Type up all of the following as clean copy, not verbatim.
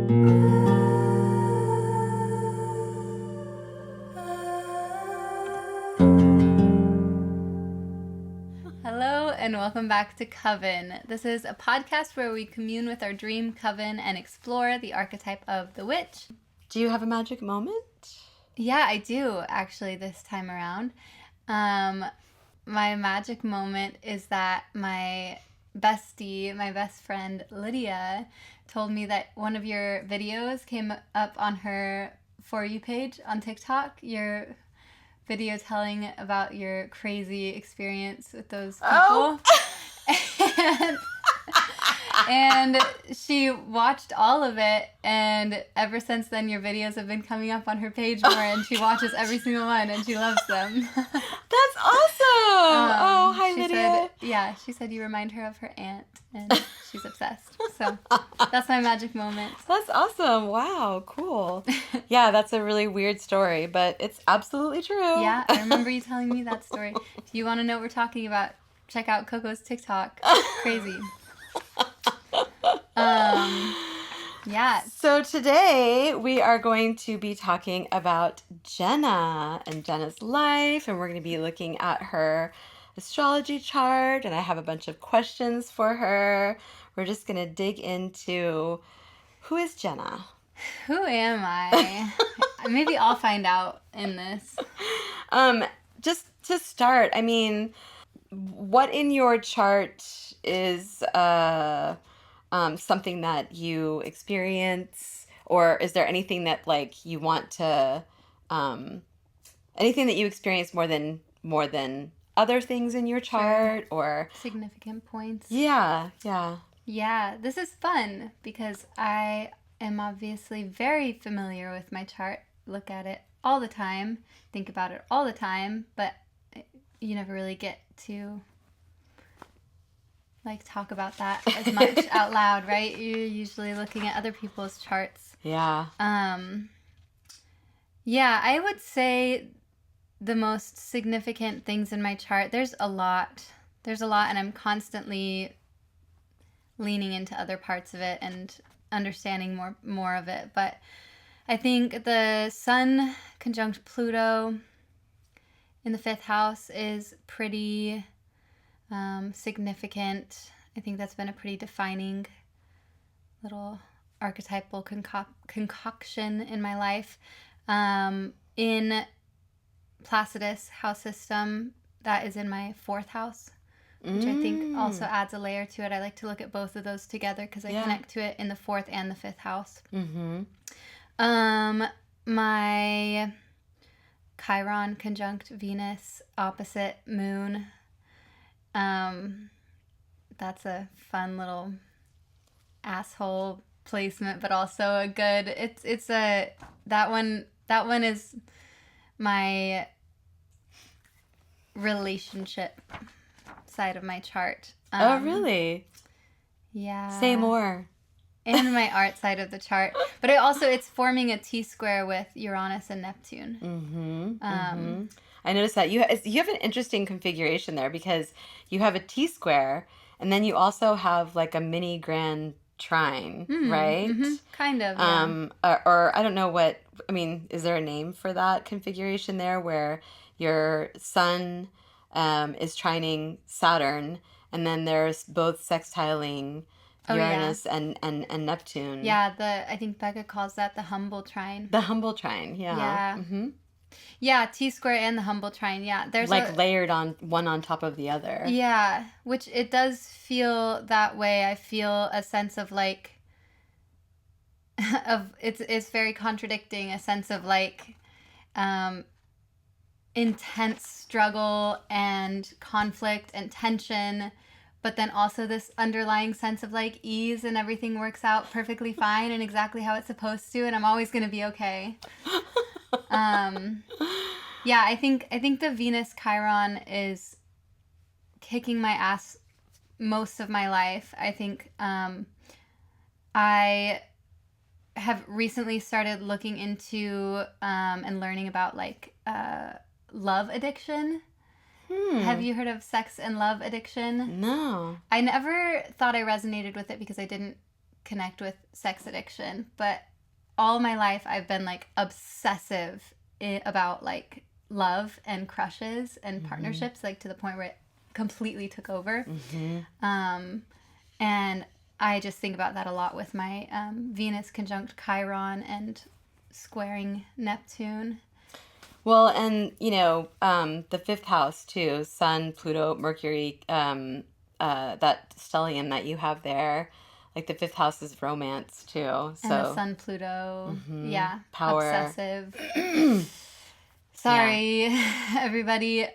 Hello and welcome back to Coven. This is a podcast where we commune with our dream coven and explore the archetype of the witch. Do you have a magic moment? Yeah, I do actually this time around. My magic moment is that my bestie, my best friend Lydia, told me that one of your videos came up on her For You page on TikTok. Your video telling about your crazy experience with those people. Oh. And she watched all of it, and ever since then your videos have been coming up on her page more, and she watches every single one and she loves them. That's awesome! Hi Lydia. She said you remind her of her aunt, and she's obsessed. So that's my magic moment. That's awesome. Wow, cool. Yeah, that's a really weird story, but it's absolutely true. Yeah, I remember you telling me that story. If you want to know what we're talking about, check out Coco's TikTok. Crazy. Yeah. So today we are going to be talking about Jenna and Jenna's life, and we're going to be looking at her astrology chart, and I have a bunch of questions for her. We're just going to dig into who is Jenna? Who am I? Maybe I'll find out in this. Just to start, I mean, what in your chart is something that you experience, or is there anything that like you want to anything that you experience more than other things in your chart? Sure. Or significant points? Yeah, this is fun because I am obviously very familiar with my chart, look at it all the time, think about it all the time, but you never really get to like talk about that as much out loud, right? You're usually looking at other people's charts. Yeah. I would say the most significant things in my chart, there's a lot, and I'm constantly leaning into other parts of it and understanding more of it. But I think the Sun conjunct Pluto in the 5th house is pretty significant. I think that's been a pretty defining little archetypal concoction in my life. In Placidus house system, that is in my 4th house, which I think also adds a layer to it. I like to look at both of those together because I connect to it in the 4th and the 5th house. Mm-hmm. My Chiron conjunct Venus opposite Moon. That's a fun little asshole placement, but also a good. That one is my relationship side of my chart. Oh, really? Yeah. Say more. And my art side of the chart, but it's forming a T-square with Uranus and Neptune. Mm-hmm. I noticed that you have an interesting configuration there because you have a T-square, and then you also have like a mini grand trine, right? Mm-hmm. Kind of. Yeah. Or I don't know what. I mean, is there a name for that configuration there where your Sun is trining Saturn, and then there's both sextiling Uranus and Neptune. Yeah, I think Becca calls that the humble trine. The humble trine, yeah. Yeah. Mm-hmm. Yeah, T-square and the humble trine, yeah. There's layered on one on top of the other. Yeah, which it does feel that way. I feel a sense of like it's very contradicting, a sense of like intense struggle and conflict and tension, but then also this underlying sense of like ease and everything works out perfectly fine and exactly how it's supposed to, and I'm always going to be okay. I think the Venus Chiron is kicking my ass most of my life. I think I have recently started looking into and learning about like love addiction. Have you heard of sex and love addiction? No. I never thought I resonated with it because I didn't connect with sex addiction, but all my life I've been like obsessive about like love and crushes and partnerships, like to the point where it completely took over. And I just think about that a lot with my Venus conjunct Chiron and squaring Neptune. Well, and the fifth house too, Sun, Pluto, Mercury, that stellium that you have there, like the fifth house is romance too. So And the Sun, Pluto, yeah, power, obsessive. Sorry, everybody.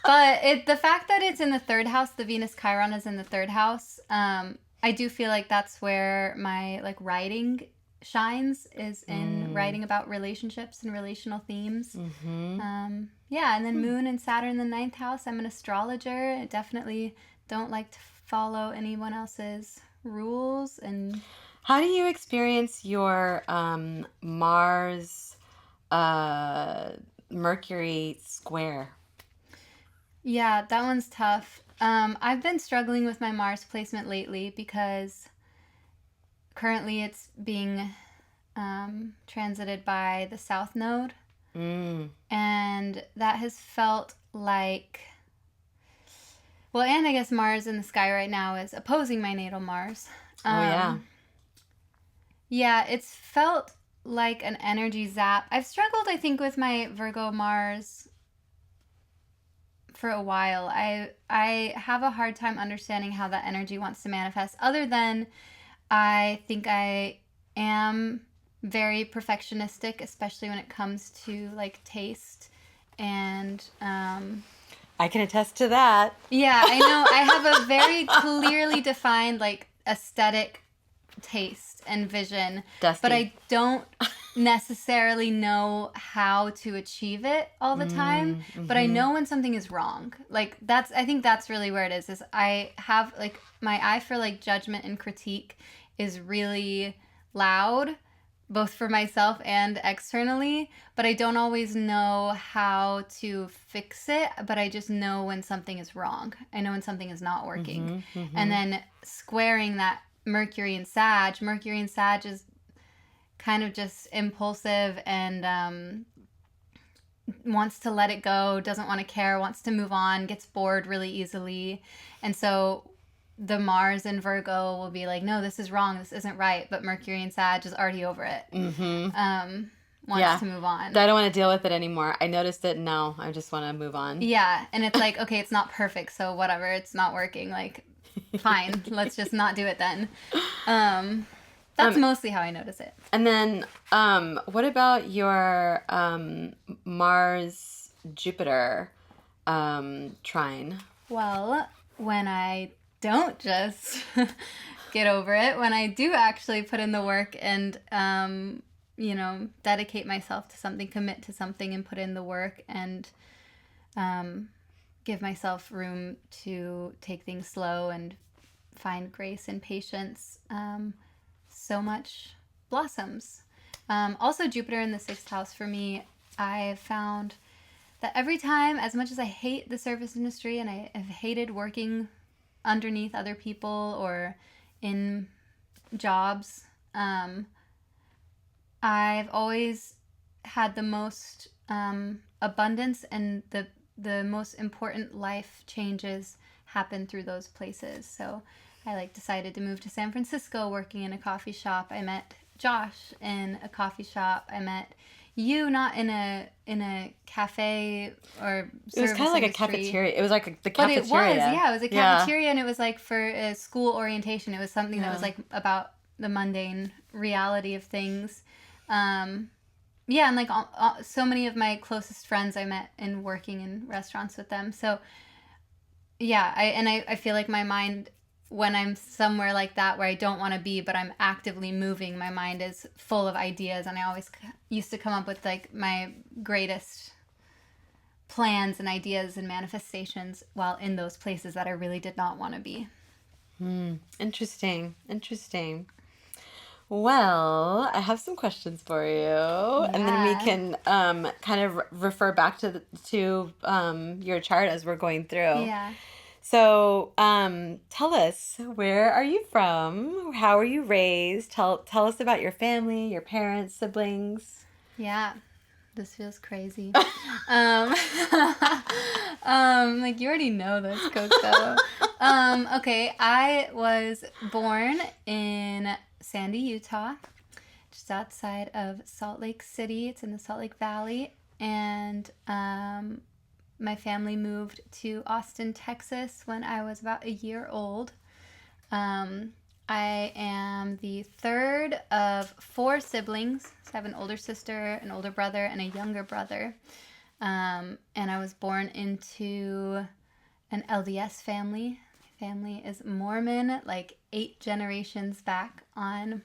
But the fact that it's in the third house, the Venus Chiron is in the third house. I do feel like that's where my like writing shines, is in writing about relationships and relational themes. Yeah, and then Moon and Saturn in the ninth house. I'm an astrologer. I definitely don't like to follow anyone else's rules. And how do you experience your Mars Mercury square? Yeah, that one's tough. I've been struggling with my Mars placement lately because currently it's being transited by the South Node. And that has felt like... Well, and I guess Mars in the sky right now is opposing my natal Mars. Yeah, it's felt like an energy zap. I've struggled, I think, with my Virgo Mars for a while. I have a hard time understanding how that energy wants to manifest, other than I think I am very perfectionistic, especially when it comes to like taste and I can attest to that. Yeah, I know. I have a very clearly defined like aesthetic taste and vision, Dusty. But I don't necessarily know how to achieve it all the time. But I know when something is wrong. Like I think that's really where it is I have like my eye for like judgment and critique is really loud, both for myself and externally, but I don't always know how to fix it, but I just know when something is wrong. I know when something is not working. And then squaring that Mercury and Sag is kind of just impulsive and wants to let it go, doesn't want to care, wants to move on, gets bored really easily. And so the Mars in Virgo will be like, no, this is wrong, this isn't right, but Mercury and Sag is already over it. Wants to move on. I don't want to deal with it anymore. I noticed it, no, I just want to move on. Yeah, and it's like, okay, it's not perfect, so whatever, it's not working, like, fine, let's just not do it then. That's mostly how I notice it. And then, what about your Mars-Jupiter trine? Well, when I don't just get over it, when I do actually put in the work and, dedicate myself to something, commit to something and put in the work and give myself room to take things slow and find grace and patience, so much blossoms. Also, Jupiter in the sixth house for me, I found that every time, as much as I hate the service industry and I have hated working underneath other people or in jobs, I've always had the most abundance, and the most important life changes happen through those places. So I decided to move to San Francisco, working in a coffee shop. I met Josh in a coffee shop. I met you not in a cafe or service It was kind of like industry. a cafeteria. It was like the cafeteria. But it was, yeah. It was a cafeteria, and it was like for a school orientation. It was something that was like about the mundane reality of things. And like so many of my closest friends I met in working in restaurants with them. So yeah, I feel like my mind, when I'm somewhere like that where I don't want to be, but I'm actively moving, my mind is full of ideas, and I always used to come up with like my greatest plans and ideas and manifestations while in those places that I really did not want to be. Interesting. Well, I have some questions for you, and then we can kind of refer back to your chart as we're going through. Yeah. So, tell us, where are you from? How were you raised? Tell us about your family, your parents, siblings. Yeah, this feels crazy. Um, like you already know this, Coco. Okay, I was born in Sandy, Utah, just outside of Salt Lake City. It's in the Salt Lake Valley, and my family moved to Austin, Texas when I was about a year old. Um, I am the third of four siblings. So I have an older sister, an older brother, and a younger brother. And I was born into an LDS family. My family is Mormon, like 8 generations back on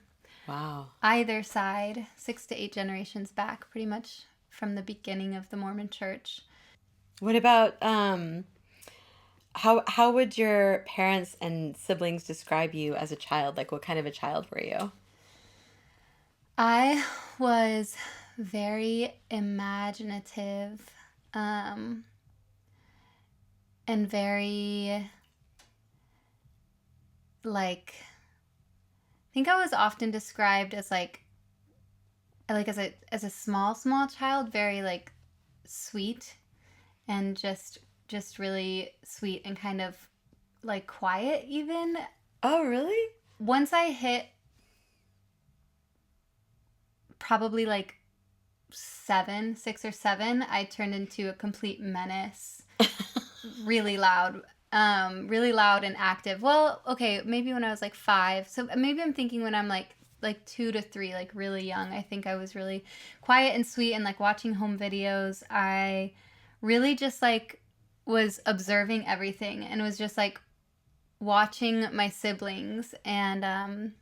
Wow. either side, 6 to 8 generations back, pretty much from the beginning of the Mormon church. What about how would your parents and siblings describe you as a child? Like, what kind of a child were you? I was very imaginative, um, and very, like, I think I was often described as as a small child, very like sweet, and just really sweet and kind of like quiet even. Oh, really? Once I hit probably like 6 or 7, I turned into a complete menace. Really loud. Really loud and active. Well, okay, maybe when I was like 5. So maybe I'm thinking when I'm like 2 to 3, like really young. I think I was really quiet and sweet, and like watching home videos. I really just like was observing everything, and was just like watching my siblings, and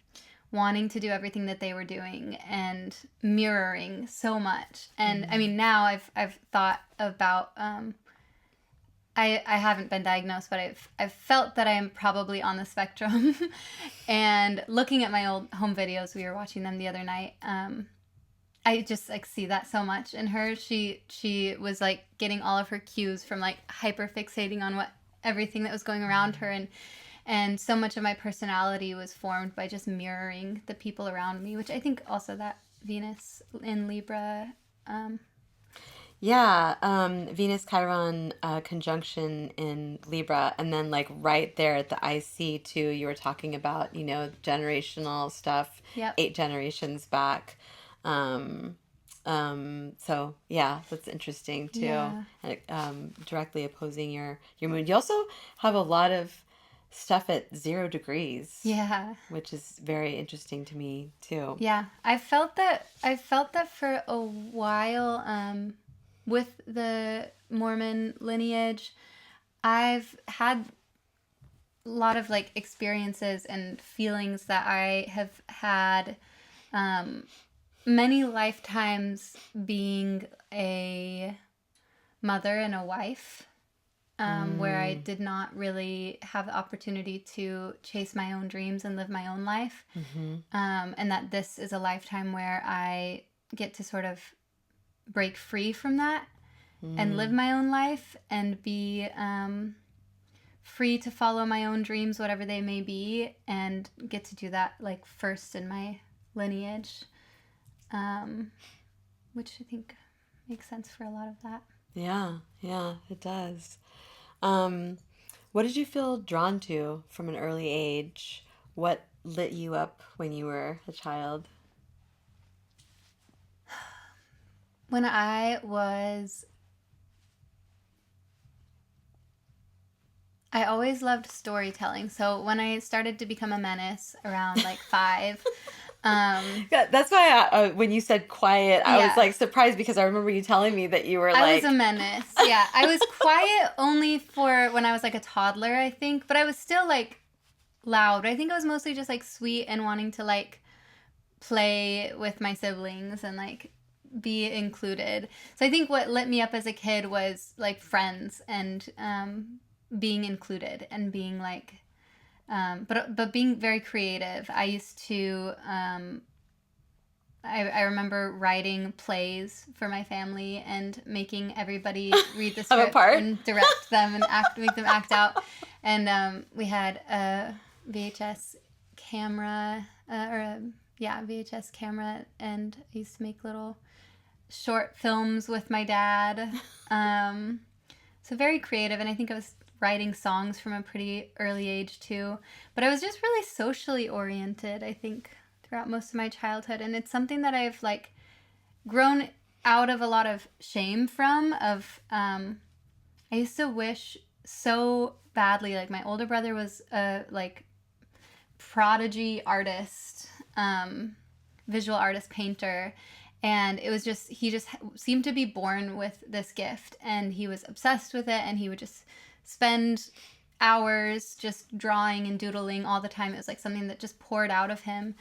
wanting to do everything that they were doing, and mirroring so much. And I Mm. mean, now I've thought about I haven't been diagnosed, but I've felt that I am probably on the spectrum. And looking at my old home videos, we were watching them the other night. I just like see that so much in her. She was like getting all of her cues from like hyper fixating on what everything that was going around her, and so much of my personality was formed by just mirroring the people around me, which I think also that Venus in Libra. Um, Yeah, Venus Chiron conjunction in Libra, and then like right there at the IC too, you were talking about, generational stuff, yep. 8 generations back. Um, so yeah, that's interesting too, Yeah. and directly opposing your moon. You also have a lot of stuff at 0 degrees, Yeah. which is very interesting to me too. Yeah, I felt that for a while, with the Mormon lineage. I've had a lot of like experiences and feelings that I have had, um, many lifetimes being a mother and a wife, where I Mm, did not really have the opportunity to chase my own dreams and live my own life. mm-hmm, And that this is a lifetime where I get to sort of break free from that and live mm. my own life, and be free to follow my own dreams, whatever they may be, and get to do that like first in my lineage, um, which I think makes sense for a lot of that. Yeah, yeah, it does. Um, what did you feel drawn to from an early age? What lit you up when you were a child? When I always loved storytelling. So when I started to become a menace around like 5, um, Yeah, that's why when you said quiet, I was yeah, like surprised because I remember you telling me that you were I was a like, menace. Yeah, I was quiet only for when I was like a toddler, I think, but I was still like loud. I think I was mostly just like sweet and wanting to like play with my siblings and like be included. So I think what lit me up as a kid was like friends, and being included, and being like, but being very creative. I used to I remember writing plays for my family and making everybody read the Have a script part? and direct them and make them act out. And we had a VHS camera, VHS camera, and I used to make little short films with my dad. So very creative, and I think I was writing songs from a pretty early age too. But I was just really socially oriented, I think, throughout most of my childhood, and it's something that I've like grown out of a lot of shame from. I used to wish so badly, like my older brother was a like prodigy artist, visual artist, painter, and it was just he just seemed to be born with this gift, and he was obsessed with it, and he would just spend hours just drawing and doodling all the time. It was like something that just poured out of him.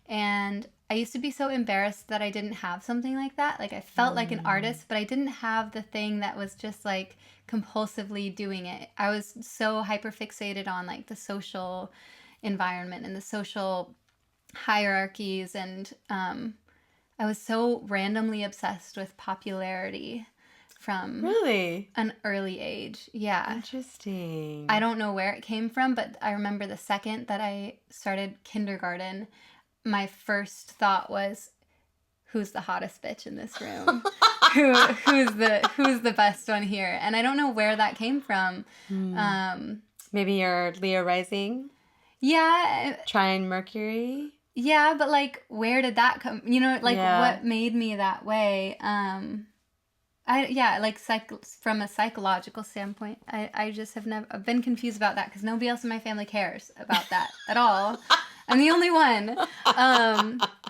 And I used to be so embarrassed that I didn't have something like that. Like I felt like an artist, but I didn't have the thing that was just like compulsively doing it. I was so hyperfixated on like the social environment and the social hierarchies, and I was so randomly obsessed with popularity from Really? an early age. Yeah. Interesting. I don't know where it came from, but I remember the second that I started kindergarten, my first thought was, who's the hottest bitch in this room? who's the best one here? And I don't know where that came from. Maybe your Leo rising? Yeah. Trine Mercury? Yeah, but like, where did that come? You know, like what made me that way? From a psychological standpoint, I just have never I've been confused about that because nobody else in my family cares about that at all. I'm the only one.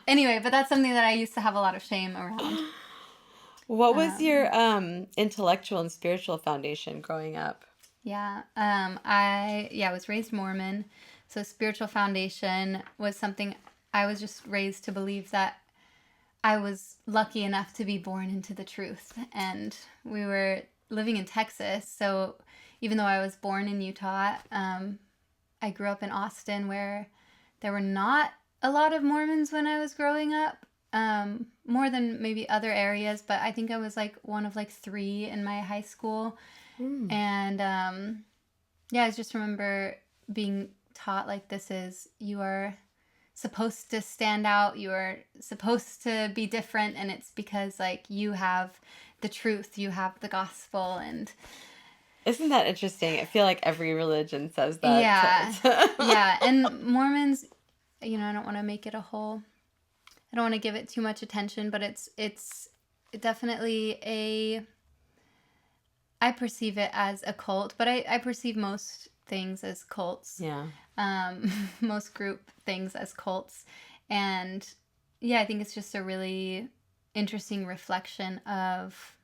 Anyway, but that's something that I used to have a lot of shame around. What was your intellectual and spiritual foundation growing up? Yeah, I was raised Mormon, so spiritual foundation was something I was just raised to believe that I was lucky enough to be born into the truth. And we were living in Texas, so even though I was born in Utah, I grew up in Austin, where there were not a lot of Mormons when I was growing up, more than maybe other areas, but I think I was like one of like 3 in my high school. And I just remember being taught like, you are supposed to stand out, you are supposed to be different, and it's because like you have the truth, you have the gospel. And isn't that interesting? I feel like every religion says that. Yeah. And Mormons, I don't want to make it I don't want to give it too much attention, but it's definitely I perceive it as a cult, but I perceive most things as cults. Yeah. Most group things as cults. And I think it's just a really interesting reflection of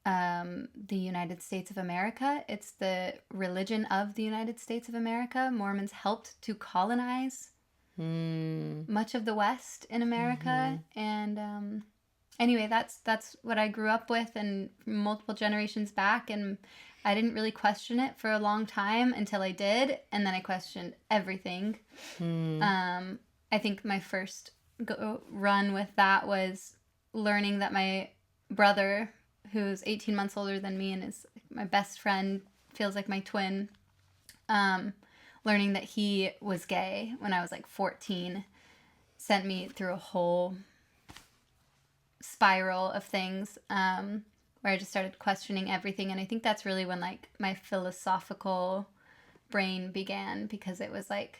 the United States of America. It's the religion of the United States of America. Mormons helped to colonize much of the West in America. And anyway, that's what I grew up with, and multiple generations back, and I didn't really question it for a long time until I did, and then I questioned everything. I think my first run with that was learning that my brother, who's 18 months older than me and is my best friend, feels like my twin, learning that he was gay when I was like 14 sent me through a whole spiral of things, where I just started questioning everything. And I think that's really when like my philosophical brain began, because it was like,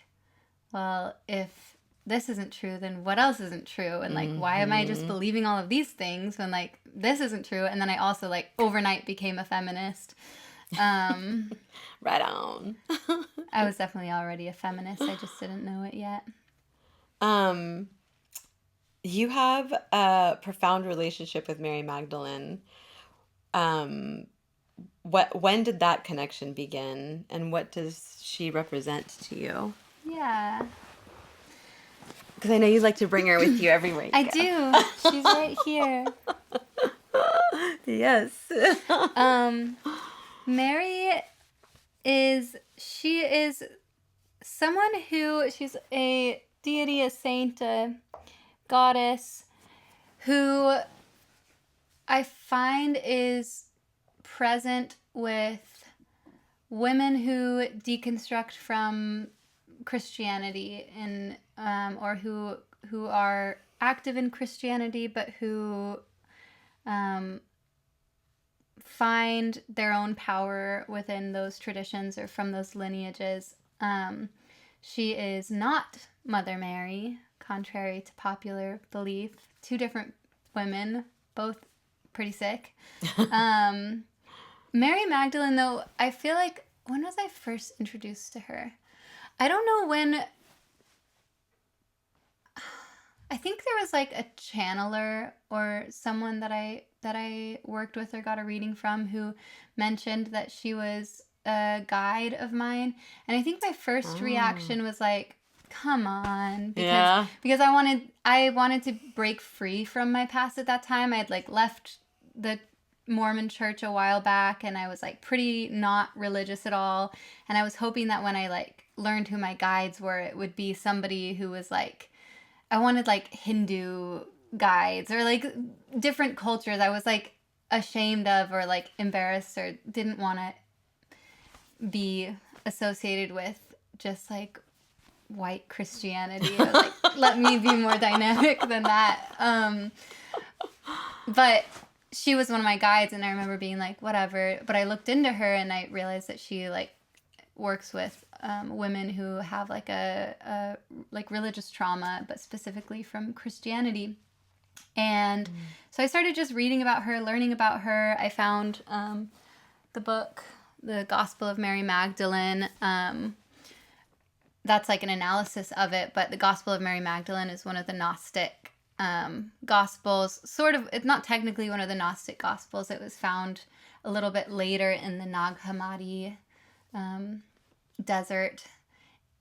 well, if this isn't true, then what else isn't true? And like, why am I just believing all of these things when like this isn't true? And then I also like overnight became a feminist. Right on. I was definitely already a feminist. I just didn't know it yet. You have a profound relationship with Mary Magdalene. When did that connection begin, and what does she represent to you? Yeah. Because I know you like to bring her with you everywhere you I go. do. She's right here. Yes. Mary is someone who, she's a deity, a saint, goddess who I find is present with women who deconstruct from Christianity and or who are active in Christianity, but who find their own power within those traditions or from those lineages. She is not Mother Mary, contrary to popular belief. Two different women, both pretty sick. Mary Magdalene, though, I feel like, when was I first introduced to her? I don't know when. I think there was like a channeler or someone that I worked with or got a reading from who mentioned that she was a guide of mine, and I think my first reaction was like, come on, because I wanted to break free from my past at that time. I had like left the Mormon church a while back, and I was like pretty not religious at all, and I was hoping that when I like learned who my guides were, it would be somebody who was like, I wanted like Hindu guides or like different cultures I was like ashamed of or like embarrassed or didn't want to be associated with just like white Christianity. Or, like, let me be more dynamic than that. But she was one of my guides, and I remember being like, whatever. But I looked into her and I realized that she like works with women who have like a like religious trauma, but specifically from Christianity. And so I started just reading about her, learning about her. I found the book, The Gospel of Mary Magdalene. That's like an analysis of it, but the Gospel of Mary Magdalene is one of the Gnostic Gospels. Sort of, it's not technically one of the Gnostic Gospels. It was found a little bit later in the Nag Hammadi desert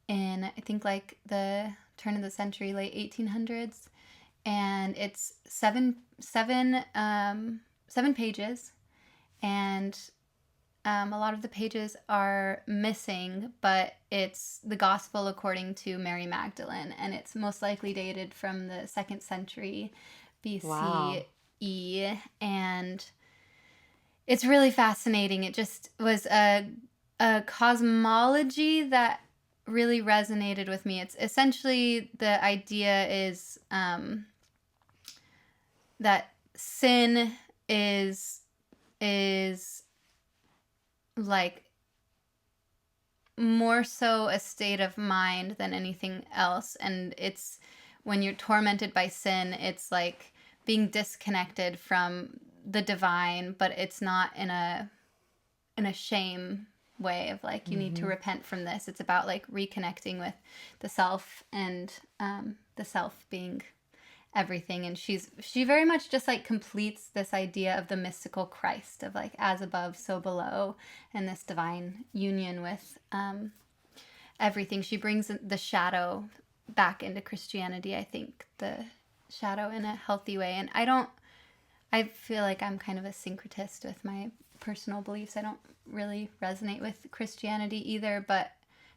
in, I think, like the turn of the century, late 1800s. And it's seven pages, and a lot of the pages are missing, but it's the gospel according to Mary Magdalene, and it's most likely dated from the 2nd century BCE. Wow. And it's really fascinating. It just was a cosmology that really resonated with me. It's essentially, the idea is that sin is like more so a state of mind than anything else, and it's when you're tormented by sin, it's like being disconnected from the divine, but it's not in a shame way of like you need to repent from this. It's about like reconnecting with the self, and the self being everything. And she very much just like completes this idea of the mystical Christ, of like as above so below, and this divine union with everything. She brings the shadow back into Christianity, I think, the shadow in a healthy way. And I feel like I'm kind of a syncretist with my personal beliefs. I don't really resonate with Christianity either, but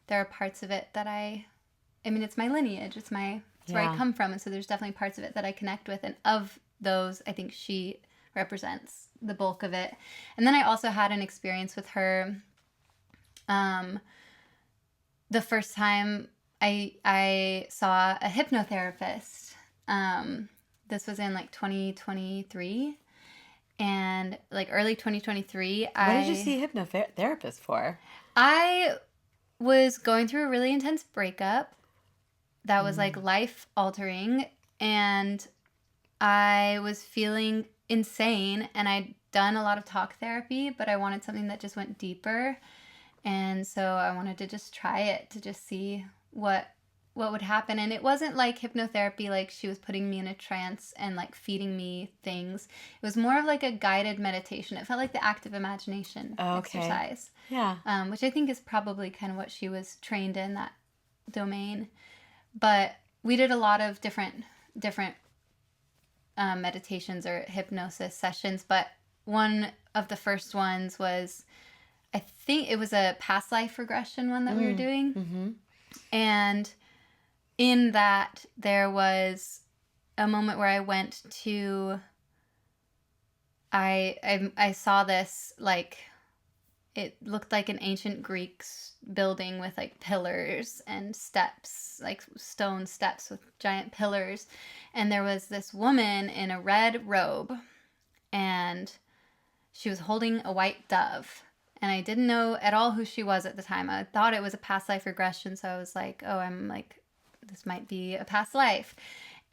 there are parts of it that I mean, it's my lineage, it's where I come from, and so there's definitely parts of it that I connect with, and of those, I think she represents the bulk of it. And then I also had an experience with her the first time I saw a hypnotherapist. This was in like 2023, and like early 2023. What did you see hypnotherapist for? I was going through a really intense breakup that was like life altering, and I was feeling insane, and I'd done a lot of talk therapy, but I wanted something that just went deeper. And so I wanted to just try it, to just see what would happen. And it wasn't like hypnotherapy, like she was putting me in a trance and like feeding me things. It was more of like a guided meditation. It felt like the active imagination exercise. Yeah. Which I think is probably kind of what she was trained in, that domain. But we did a lot of different meditations or hypnosis sessions. But one of the first ones was, I think it was a past life regression one that we were doing. Mm-hmm. And in that, there was a moment where I went to, I saw this, like, it looked like an ancient Greek building with like pillars and steps, like stone steps with giant pillars. And there was this woman in a red robe, and she was holding a white dove. And I didn't know at all who she was at the time. I thought it was a past life regression. So I was like, oh, I'm like, this might be a past life.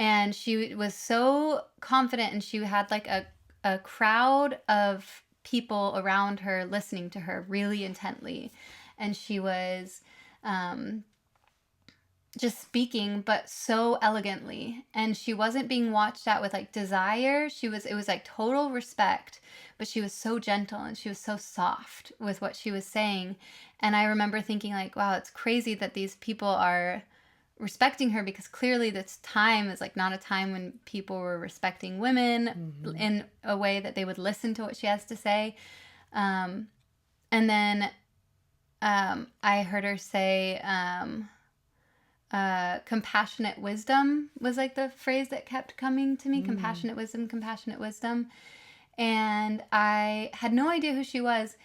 And she was so confident, and she had like a crowd of people around her listening to her really intently. And she was just speaking, but so elegantly. And she wasn't being watched at with like desire. It was like total respect, but she was so gentle and she was so soft with what she was saying. And I remember thinking like, wow, it's crazy that these people are respecting her, because clearly this time is like not a time when people were respecting women in a way that they would listen to what she has to say. And then I heard her say, compassionate wisdom was like the phrase that kept coming to me. Compassionate wisdom, compassionate wisdom. And I had no idea who she was,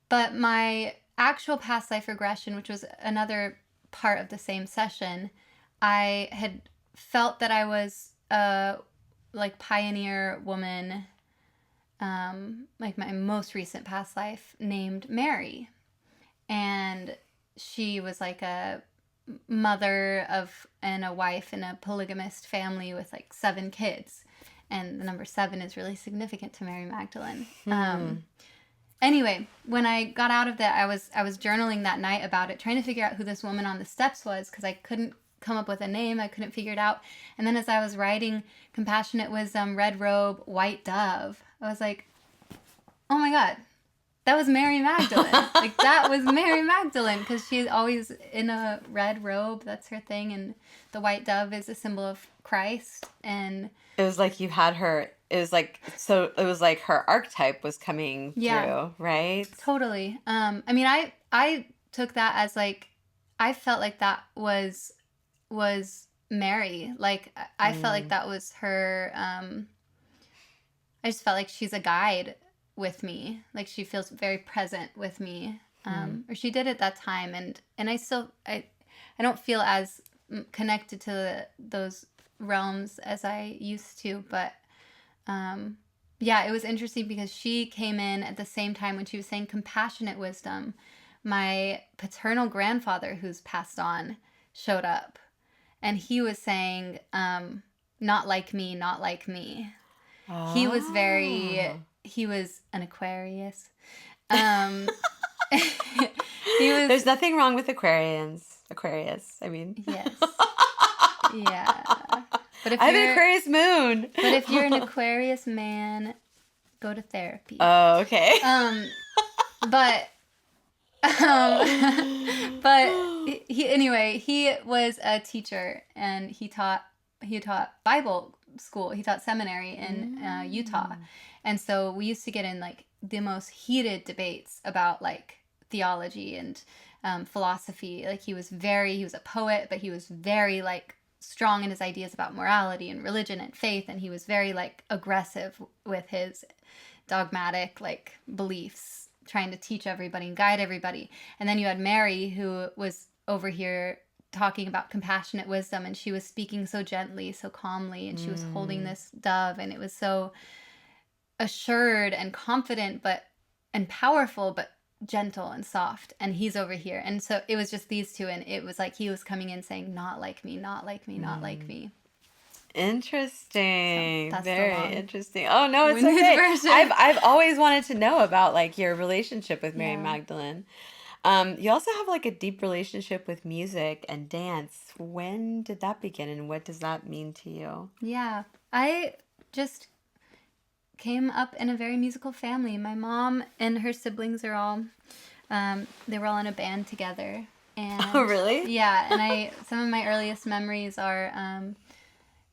but my actual past life regression, which was another part of the same session, I had felt that I was a like pioneer woman, like my most recent past life, named Mary. And she was like a mother of and a wife in a polygamist family with like 7 kids. And the number 7 is really significant to Mary Magdalene. Anyway, when I got out of that, I was journaling that night about it, trying to figure out who this woman on the steps was, because I couldn't come up with a name. I couldn't figure it out. And then as I was writing compassionate wisdom, red robe, white dove, I was like, oh my God, that was Mary Magdalene. Like, that was Mary Magdalene, because she's always in a red robe. That's her thing. And the white dove is a symbol of Christ. And it was like you had her, it was like her archetype was coming through, right? Totally. I mean, I took that as like, I felt like that was Mary. Like, I felt like that was her. I just felt like she's a guide with me. Like, she feels very present with me. Or she did at that time. And I still, I don't feel as connected to those realms as I used to, but yeah, it was interesting because she came in at the same time when she was saying compassionate wisdom. My paternal grandfather, who's passed on, showed up, and he was saying, not like me, not like me. Oh. He was an Aquarius. There's nothing wrong with Aquarius, I mean. Yes. Yeah. But if I have an Aquarius moon. But if you're an Aquarius man, go to therapy. Oh, okay. But he was a teacher, and he taught Bible school. He taught seminary in Utah. And so we used to get in like the most heated debates about like theology and philosophy. Like, he was a poet, but he was very like strong in his ideas about morality and religion and faith, and he was very like aggressive with his dogmatic like beliefs, trying to teach everybody and guide everybody. And then you had Mary, who was over here talking about compassionate wisdom, and she was speaking so gently, so calmly, and she was holding this dove, and it was so assured and confident and powerful, but gentle and soft. And he's over here, and so it was just these two, and it was like he was coming in saying, not like me, not like me, not like me. Interesting. So very interesting. Oh no, it's okay. I've always wanted to know about like your relationship with Mary Magdalene. You also have like a deep relationship with music and dance. When did that begin, and what does that mean to you? Yeah, I just came up in a very musical family. My mom and her siblings are all, they were all in a band together. And oh, really? Yeah, and some of my earliest memories are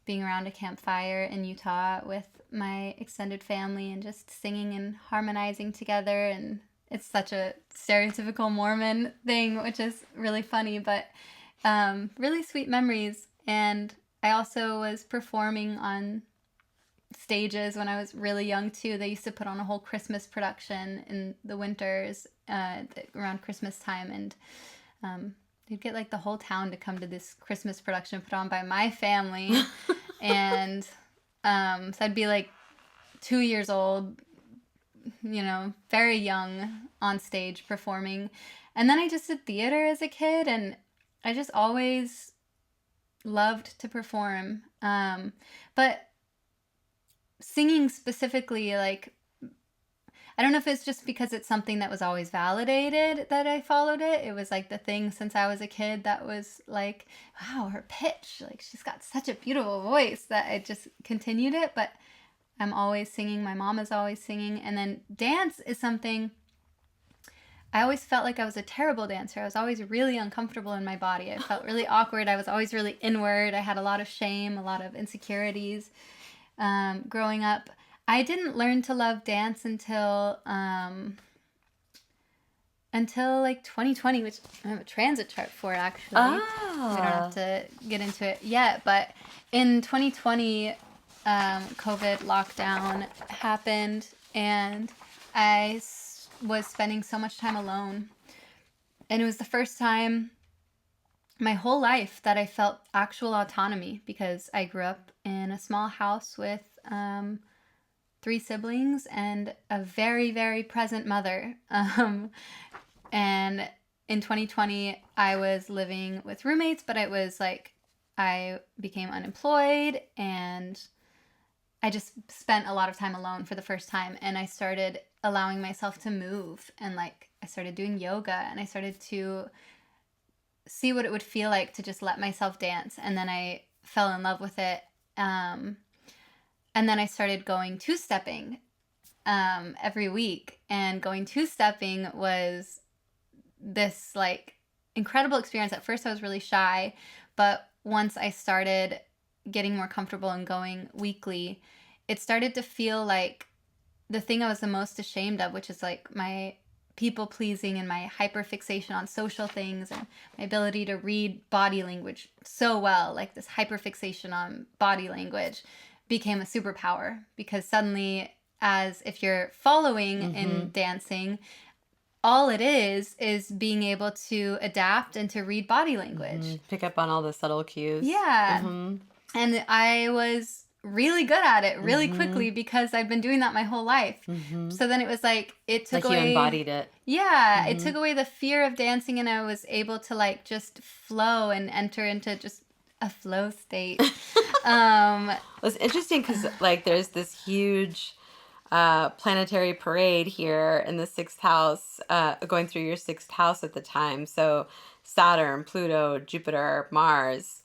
being around a campfire in Utah with my extended family and just singing and harmonizing together. And it's such a stereotypical Mormon thing, which is really funny, but really sweet memories. And I also was performing on stages when I was really young too. They used to put on a whole Christmas production in the winters around Christmas time, and they'd get like the whole town to come to this Christmas production put on by my family. And so I'd be like 2 years old, very young on stage performing. And then I just did theater as a kid, and I just always loved to perform. But singing specifically, like, I don't know if it's just because it's something that was always validated that I followed it. It was like the thing since I was a kid that was like, wow, her pitch, like she's got such a beautiful voice, that I just continued it. But I'm always singing. My mom is always singing. And then dance is something, I always felt like I was a terrible dancer. I was always really uncomfortable in my body. I felt really awkward. I was always really inward. I had a lot of shame, a lot of insecurities growing up. I didn't learn to love dance until like 2020, which I have a transit chart for, actually. Oh. We don't have to get into it yet, but in 2020, COVID lockdown happened, and I was spending so much time alone. And it was the first time my whole life that I felt actual autonomy, because I grew up in a small house with 3 siblings and a very, very present mother. And in 2020, I was living with roommates, but it was like I became unemployed, and I just spent a lot of time alone for the first time. And I started allowing myself to move, and like I started doing yoga, and I started to see what it would feel like to just let myself dance. And then I fell in love with it. And then I started going two-stepping every week. And going two-stepping was this like incredible experience. At first I was really shy, but once I started getting more comfortable and going weekly, it started to feel like the thing I was the most ashamed of, which is like my people pleasing and my hyperfixation on social things and my ability to read body language so well, like this hyperfixation on body language became a superpower, because suddenly, as if you're following in dancing, all it is being able to adapt and to read body language. Pick up on all the subtle cues. Yeah. And I was really good at it really quickly, because I've been doing that my whole life. So then it was like, it took away... you embodied it. Yeah, it took away the fear of dancing, and I was able to like just flow and enter into just a flow state. Well, it's interesting because like there's this huge planetary parade here in the 6th house, going through your 6th house at the time. So Saturn, Pluto, Jupiter, Mars,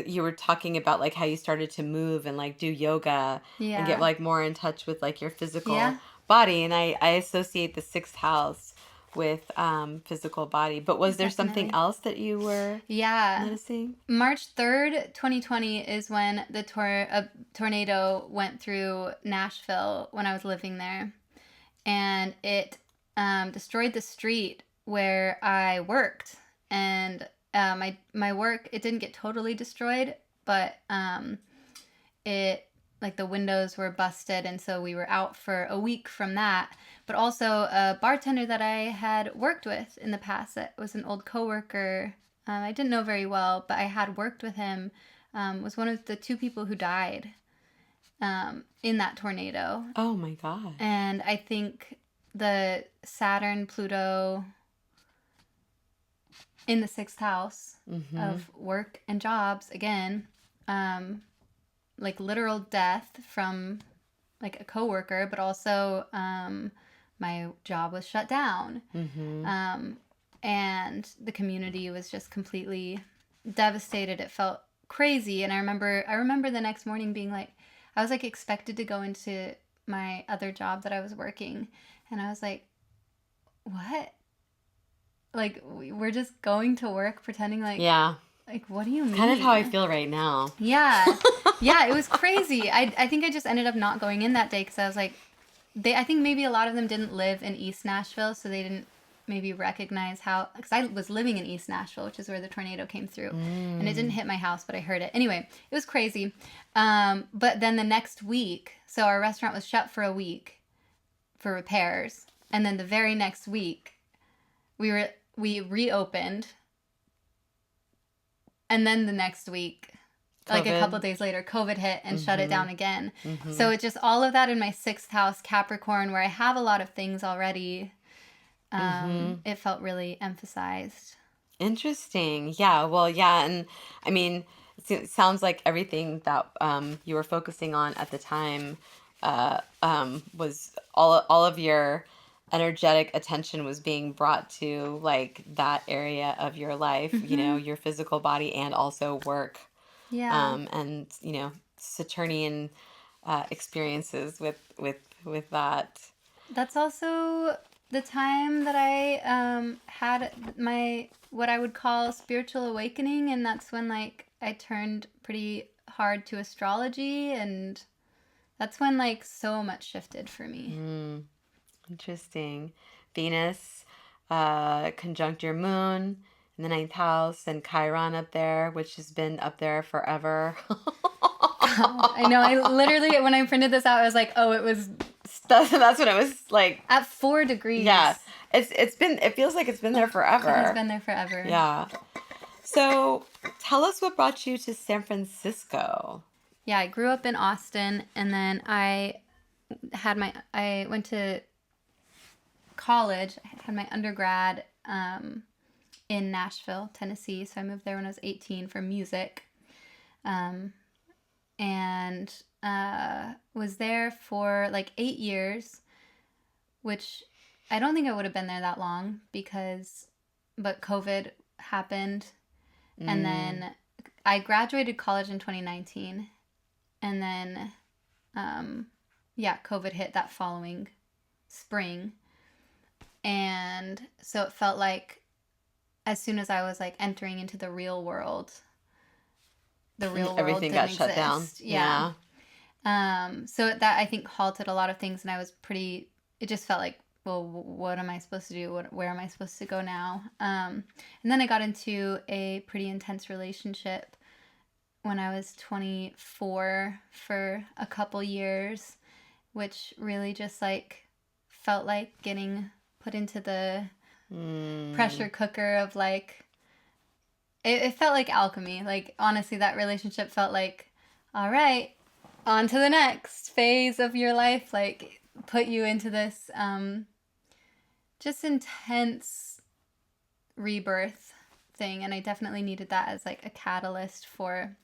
you were talking about like how you started to move and like do yoga and get like more in touch with like your physical body. And I associate the 6th house with physical body. But was there something else that you were noticing? March 3rd, 2020 is when the tornado went through Nashville when I was living there. And it destroyed the street where I worked. And my work, it didn't get totally destroyed, but it, like the windows were busted, and so we were out for a week from that. But also a bartender that I had worked with in the past, that was an old coworker, I didn't know very well, but I had worked with him, was one of the 2 people who died in that tornado. Oh my God. And I think the Saturn, Pluto in the 6th house of work and jobs, again, like literal death from like a coworker, but also my job was shut down. And the community was just completely devastated. It felt crazy. And I remember the next morning being like, I was like expected to go into my other job that I was working, and I was like, what? Like, we're just going to work pretending like... Yeah. Like, what do you mean? Kind of how I feel right now. Yeah. Yeah, it was crazy. I think I just ended up not going in that day because I was like... I think maybe a lot of them didn't live in East Nashville, so they didn't maybe recognize how, because I was living in East Nashville, which is where the tornado came through, and it didn't hit my house, but I heard it. Anyway, it was crazy. But then the next week, so our restaurant was shut for a week for repairs, and then the very next week, we reopened, and then the next week, like a couple days later, COVID hit and shut it down again. So it's just all of that in my 6th house, Capricorn, where I have a lot of things already. It felt really emphasized. Interesting. Yeah. Well, yeah. And I mean, it sounds like everything that you were focusing on at the time was all of your energetic attention was being brought to like that area of your life, you know, your physical body and also work. Yeah. And, you know, Saturnian experiences with that. That's also the time that I had my, what I would call spiritual awakening, and that's when like I turned pretty hard to astrology, and that's when like so much shifted for me. Interesting. Venus conjunct your moon in the 9th house, and Chiron up there, which has been up there forever. I know. I literally, when I printed this out, I was like, oh, it was That's when it was like at 4 degrees. Yeah, it feels like it's been there forever. It has been there forever. Yeah. So tell us what brought you to San Francisco. Yeah, I grew up in Austin, and then I went to college. I had my undergrad in Nashville, Tennessee. So I moved there when I was 18 for music. And was there for like 8 years, which I don't think I would have been there that long but COVID happened. And then I graduated college in 2019. And then, COVID hit that following spring. And so it felt like as soon as I was like entering into the real world, everything got shut down. Yeah. So that I think halted a lot of things, and it just felt like, well, what am I supposed to do? Where am I supposed to go now? And then I got into a pretty intense relationship when I was 24 for a couple years, which really just like felt like getting put into the pressure cooker of like, it felt like alchemy. Like, honestly, that relationship felt like, all right, on to the next phase of your life. Like, put you into this just intense rebirth thing. And I definitely needed that as like a catalyst for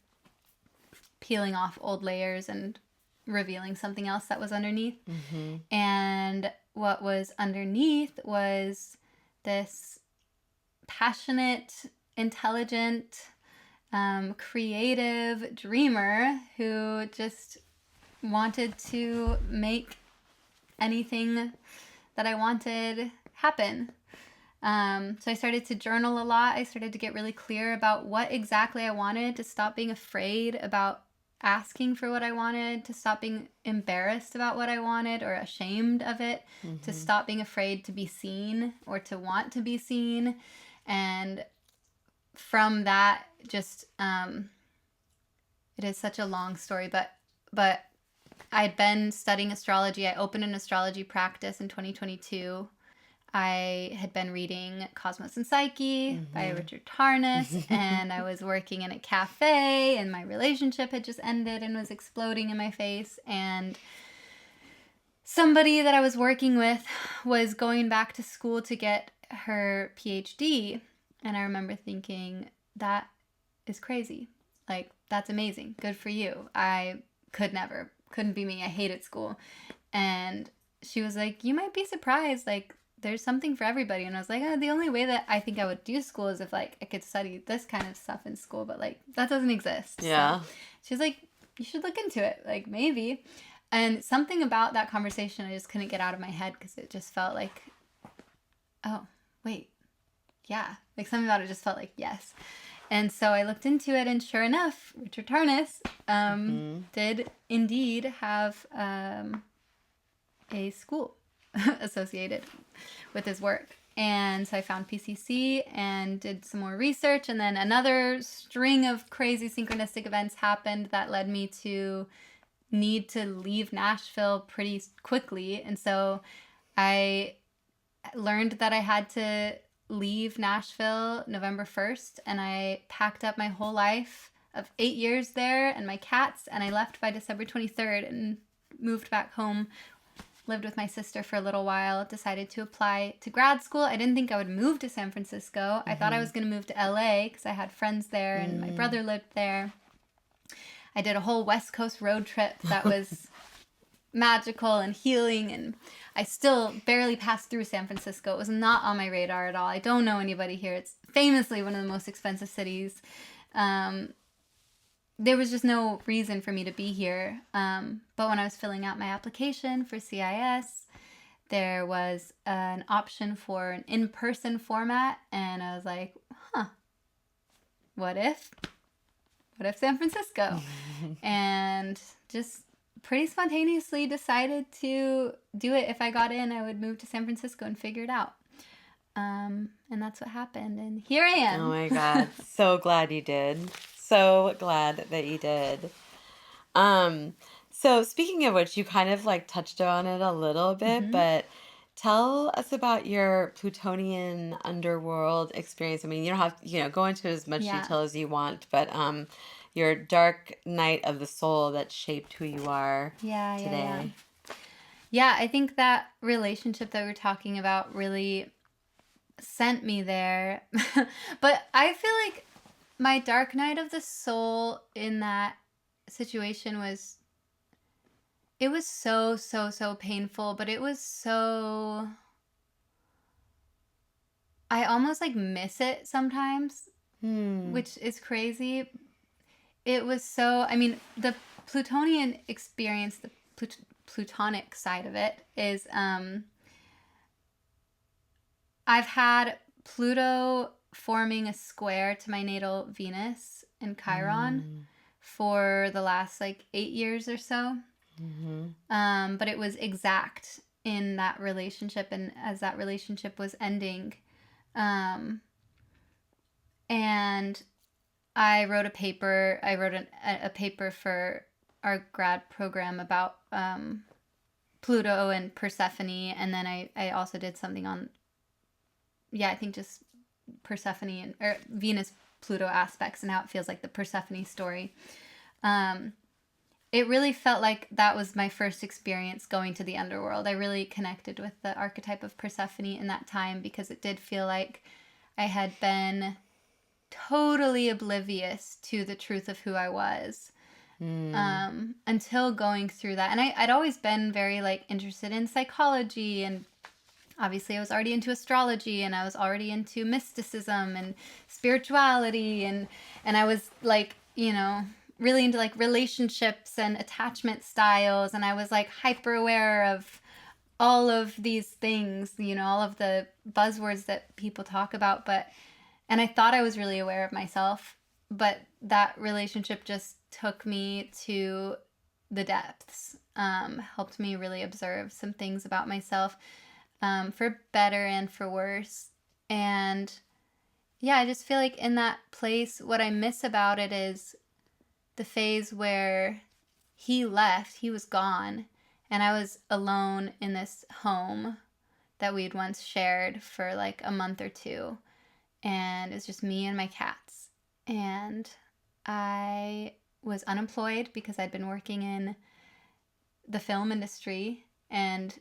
peeling off old layers and revealing something else that was underneath. And what was underneath was this passionate, intelligent, creative dreamer who just wanted to make anything that I wanted happen. So I started to journal a lot. I started to get really clear about what exactly I wanted, to stop being afraid about asking for what I wanted, to stop being embarrassed about what I wanted or ashamed of it, to stop being afraid to be seen or to want to be seen. And from that, just it is such a long story, but I'd been studying astrology. I opened an astrology practice in 2022. I had been reading Cosmos and Psyche by Richard Tarnas, and I was working in a cafe, and my relationship had just ended and was exploding in my face, and somebody that I was working with was going back to school to get her PhD, and I remember thinking, that is crazy. Like, that's amazing. Good for you. I couldn't be me. I hated school. And she was like, you might be surprised. Like, there's something for everybody. And I was like, the only way that I think I would do school is if like I could study this kind of stuff in school, but like that doesn't exist. Yeah. So she was like, you should look into it. Like, maybe. And something about that conversation I just couldn't get out of my head, because it just felt like, oh, wait. Yeah. Like, something about it just felt like, yes. And so I looked into it, and sure enough, Richard Tarnas did indeed have a school associated with his work. And so I found PCC and did some more research. And then another string of crazy synchronistic events happened that led me to need to leave Nashville pretty quickly. And so I learned that I had to leave Nashville November 1st. And I packed up my whole life of 8 years there and my cats. And I left by December 23rd and moved back home. Lived with my sister for a little while, decided to apply to grad school. I didn't think I would move to San Francisco. I thought I was going to move to LA because I had friends there and my brother lived there. I did a whole West Coast road trip that was magical and healing, and I still barely passed through San Francisco. It was not on my radar at all. I don't know anybody here. It's famously one of the most expensive cities. There was just no reason for me to be here. But when I was filling out my application for CIS, there was an option for an in-person format. And I was like, what if San Francisco? And just pretty spontaneously decided to do it. If I got in, I would move to San Francisco and figure it out. And that's what happened. And here I am. Oh my God. So glad you did. So glad that you did. So speaking of which, you kind of like touched on it a little bit, but tell us about your Plutonian underworld experience. I mean, you don't have, go into as much detail as you want, but your dark night of the soul that shaped who you are today. Yeah, I think that relationship that we're talking about really sent me there. But I feel like my dark night of the soul in that situation was so painful, but it was so, I almost like miss it sometimes, which is crazy. It was so, I mean, the Plutonian experience, the Plutonic side of it is, I've had Pluto forming a square to my natal Venus in Chiron for the last like 8 years or so. But it was exact in that relationship, and as that relationship was ending, and I wrote a paper. I wrote a paper for our grad program about Pluto and Persephone, and then I also did something on, I think just Persephone or Venus Pluto aspects and how it feels like the Persephone story. It really felt like that was my first experience going to the underworld. I really connected with the archetype of Persephone in that time because it did feel like I had been totally oblivious to the truth of who I was until going through that. And I'd always been very like interested in psychology, and obviously I was already into astrology, and I was already into mysticism and spirituality, and I was like, really into like relationships and attachment styles, and I was like hyper aware of all of these things, all of the buzzwords that people talk about, and I thought I was really aware of myself, but that relationship just took me to the depths, helped me really observe some things about myself, for better and for worse. And I just feel like in that place, what I miss about it is the phase where he left, he was gone, and I was alone in this home that we'd once shared for like a month or two, and it was just me and my cats. And I was unemployed because I'd been working in the film industry, and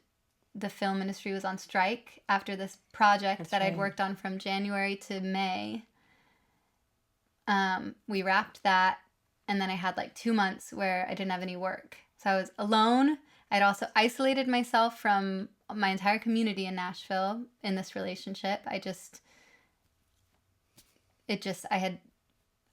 the film industry was on strike after this project I'd worked on from January to May. We wrapped that, and then I had like 2 months where I didn't have any work. So I was alone. I'd also isolated myself from my entire community in Nashville in this relationship. I had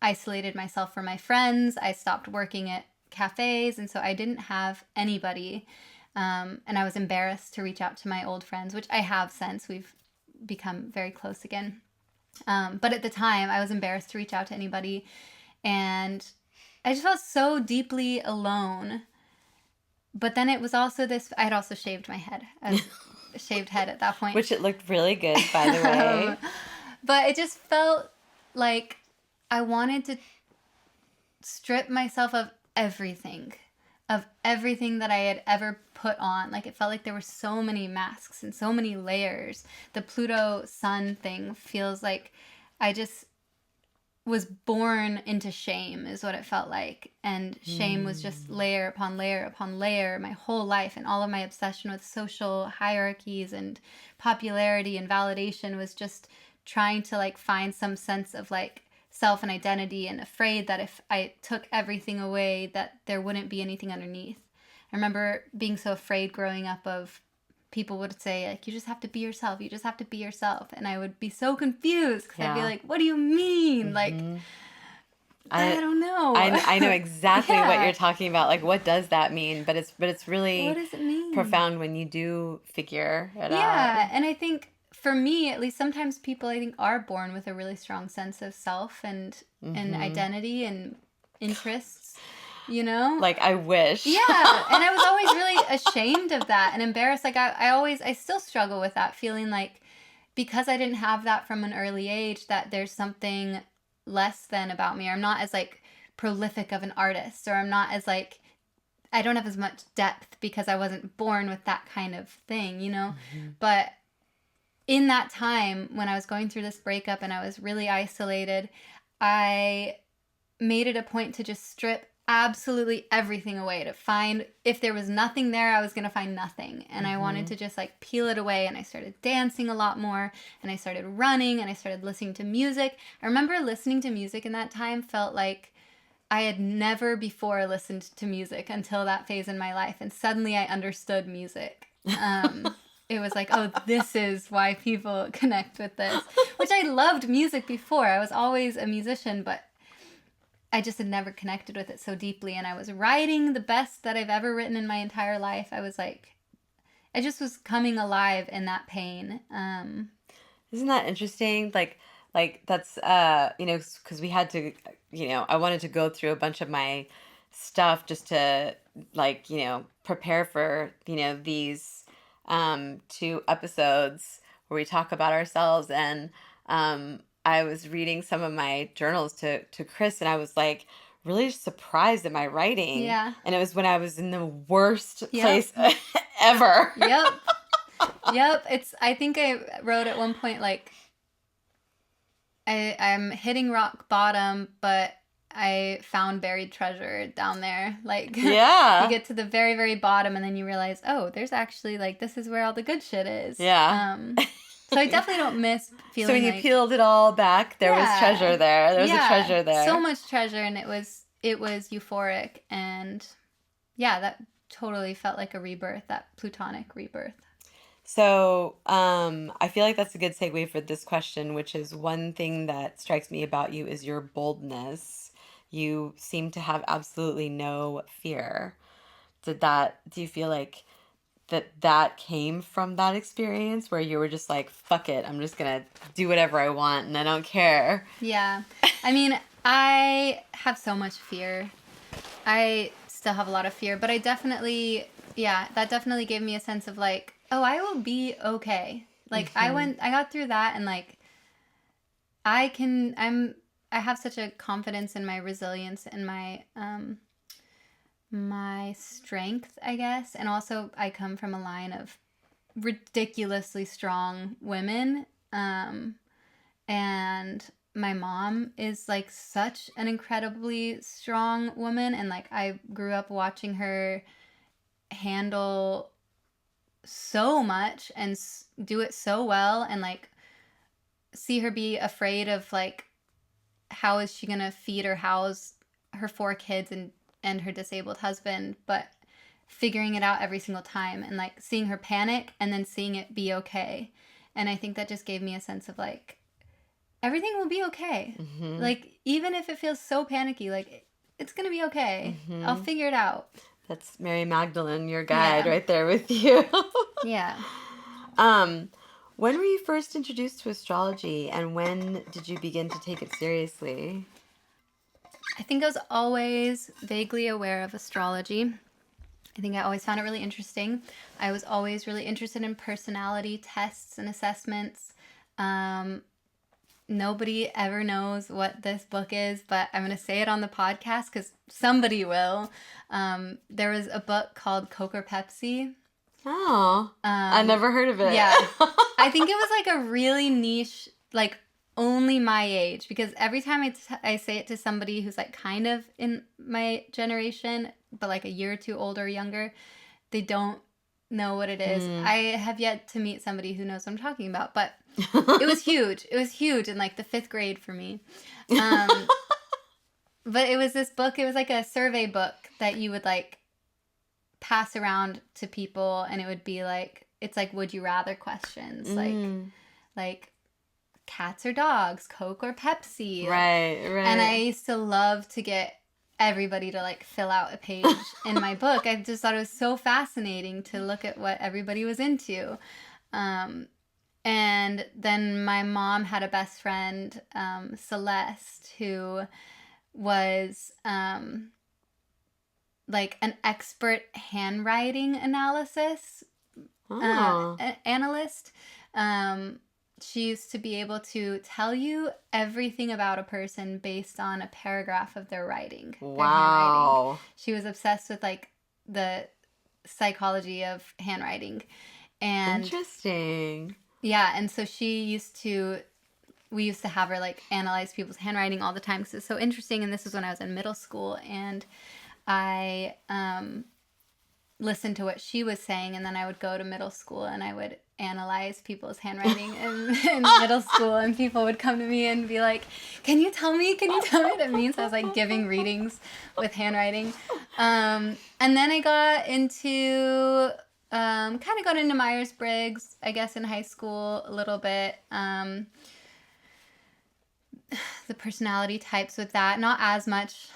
isolated myself from my friends. I stopped working at cafes, and so I didn't have anybody. And I was embarrassed to reach out to my old friends, which I have since. We've become very close again. But at the time, I was embarrassed to reach out to anybody. And I just felt so deeply alone. But then it was also this, I had also shaved my head, as shaved head at that point. Which it looked really good, by the way. But it just felt like I wanted to strip myself of everything that I had ever put on. Like, it felt like there were so many masks and so many layers. The Pluto sun thing feels like I just was born into shame, is what it felt like. And shame was just layer upon layer upon layer my whole life. And all of my obsession with social hierarchies and popularity and validation was just trying to like find some sense of like self and identity, and afraid that if I took everything away that there wouldn't be anything underneath. I remember being so afraid growing up of people would say like, you just have to be yourself, you just have to be yourself, and I would be so confused because I'd be like, what do you mean? Like, I don't know. I know exactly what you're talking about. Like, what does that mean? But it's really what does it mean? Profound when you do figure it out. Yeah, and I think for me, at least, sometimes people I think are born with a really strong sense of self and identity and interests, you know? Like, I wish. Yeah, and I was always really ashamed of that and embarrassed. Like, I still struggle with that, feeling like because I didn't have that from an early age, that there's something less than about me, or I'm not as like prolific of an artist, or I'm not as like, I don't have as much depth because I wasn't born with that kind of thing, you know? But in that time when I was going through this breakup and I was really isolated, I made it a point to just strip absolutely everything away, to find, if there was nothing there, I was going to find nothing. And I wanted to just like peel it away. And I started dancing a lot more, and I started running, and I started listening to music. I remember listening to music in that time felt like I had never before listened to music until that phase in my life. And suddenly I understood music. It was like, oh, this is why people connect with this, which I loved music before. I was always a musician, but I just had never connected with it so deeply. And I was writing the best that I've ever written in my entire life. I was like, I just was coming alive in that pain. Isn't that interesting? Like that's, you know, because we had to, you know, I wanted to go through a bunch of my stuff just to like, you know, prepare for, you know, these 2 episodes where we talk about ourselves. And I was reading some of my journals to Chris, and I was like really surprised at my writing. Yeah. And it was when I was in the worst place ever. Yep. I think I wrote at one point like, I'm hitting rock bottom, but I found buried treasure down there. Like, yeah, you get to the very, very bottom, and then you realize, oh, there's actually like, this is where all the good shit is. Yeah. So I definitely don't miss feeling. So when you peeled it all back, there was treasure there. There was a treasure there. So much treasure, and it was euphoric, and yeah, that totally felt like a rebirth, that plutonic rebirth. So I feel like that's a good segue for this question, which is, one thing that strikes me about you is your boldness. You seem to have absolutely no fear. Do you feel like that came from that experience where you were just like, fuck it, I'm just gonna do whatever I want and I don't care? Yeah. I mean, I have so much fear. I still have a lot of fear, but I definitely, that definitely gave me a sense of like, oh, I will be okay. Like, I got through that, and like, I have such a confidence in my resilience and my strength, I guess. And also, I come from a line of ridiculously strong women. And my mom is like such an incredibly strong woman. And like, I grew up watching her handle so much and do it so well, and like see her be afraid of like, how is she gonna feed or house her 4 kids and her disabled husband, but figuring it out every single time, and like seeing her panic and then seeing it be okay. And I think that just gave me a sense of like, everything will be okay. Like, even if it feels so panicky, like, it's gonna be okay. I'll figure it out. That's Mary Magdalene, your guide, right there with you. Yeah. When were you first introduced to astrology, and when did you begin to take it seriously? I think I was always vaguely aware of astrology. I think I always found it really interesting. I was always really interested in personality tests and assessments. Nobody ever knows what this book is, but I'm going to say it on the podcast because somebody will. There was a book called Coke or Pepsi. Oh, I never heard of it. Yeah. I think it was like a really niche, like only my age, because every time I say it to somebody who's like kind of in my generation, but like a year or two older or younger, they don't know what it is. I have yet to meet somebody who knows what I'm talking about, but it was huge. It was huge in like the 5th grade for me. But it was this book, it was like a survey book that you would like pass around to people, and it would be like, it's like would you rather questions, like cats or dogs, Coke or Pepsi. Right. And I used to love to get everybody to like fill out a page in my book. I just thought it was so fascinating to look at what everybody was into. And then my mom had a best friend, Celeste, who was like an expert handwriting analyst. She used to be able to tell you everything about a person based on a paragraph of their writing. Wow. Their handwriting. She was obsessed with like the psychology of handwriting. And interesting. Yeah, and so we used to have her like analyze people's handwriting all the time because it's so interesting. And this was when I was in middle school, and I listened to what she was saying, and then I would go to middle school and I would analyze people's handwriting in middle school, and people would come to me and be like, can you tell me what it means? So I was like giving readings with handwriting. And then I got into Myers-Briggs, I guess, in high school a little bit. The personality types with that, not as much.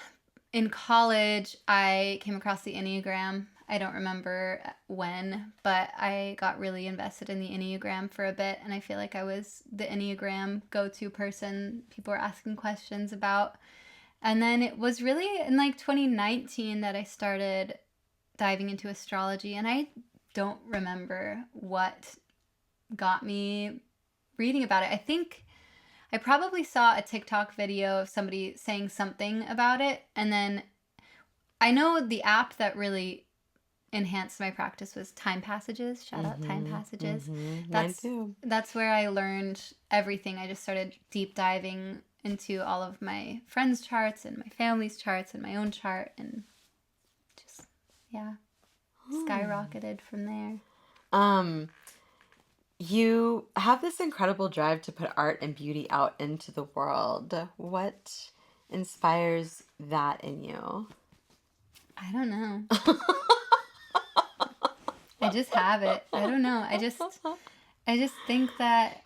In college, I came across the Enneagram. I don't remember when, but I got really invested in the Enneagram for a bit, and I feel like I was the Enneagram go-to person people were asking questions about. And then it was really in like 2019 that I started diving into astrology, and I don't remember what got me reading about it. I think I probably saw a TikTok video of somebody saying something about it, and then I know the app that really enhanced my practice was Time Passages. Shout out Time Passages. Mine too. That's where I learned everything. I just started deep diving into all of my friends' charts and my family's charts and my own chart, and just skyrocketed from there. You have this incredible drive to put art and beauty out into the world. What inspires that in you? I don't know. I just have it. I don't know. I just think that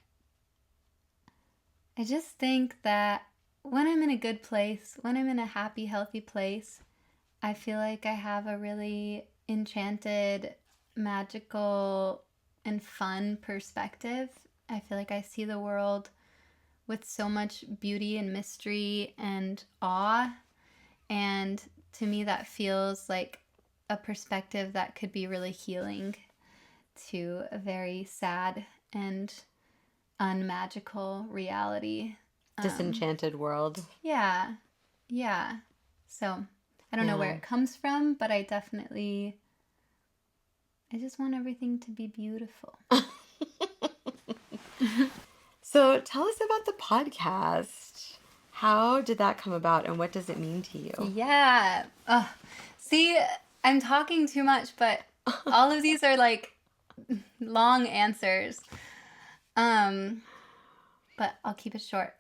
when I'm in a good place, when I'm in a happy, healthy place, I feel like I have a really enchanted, magical, and fun perspective. I feel like I see the world with so much beauty and mystery and awe. And to me, that feels like a perspective that could be really healing to a very sad and unmagical reality. Disenchanted world. Yeah. So I don't know where it comes from, but I just want everything to be beautiful. So tell us about the podcast. How did that come about, and what does it mean to you? Yeah. See, I'm talking too much, but all of these are like long answers. But I'll keep it short.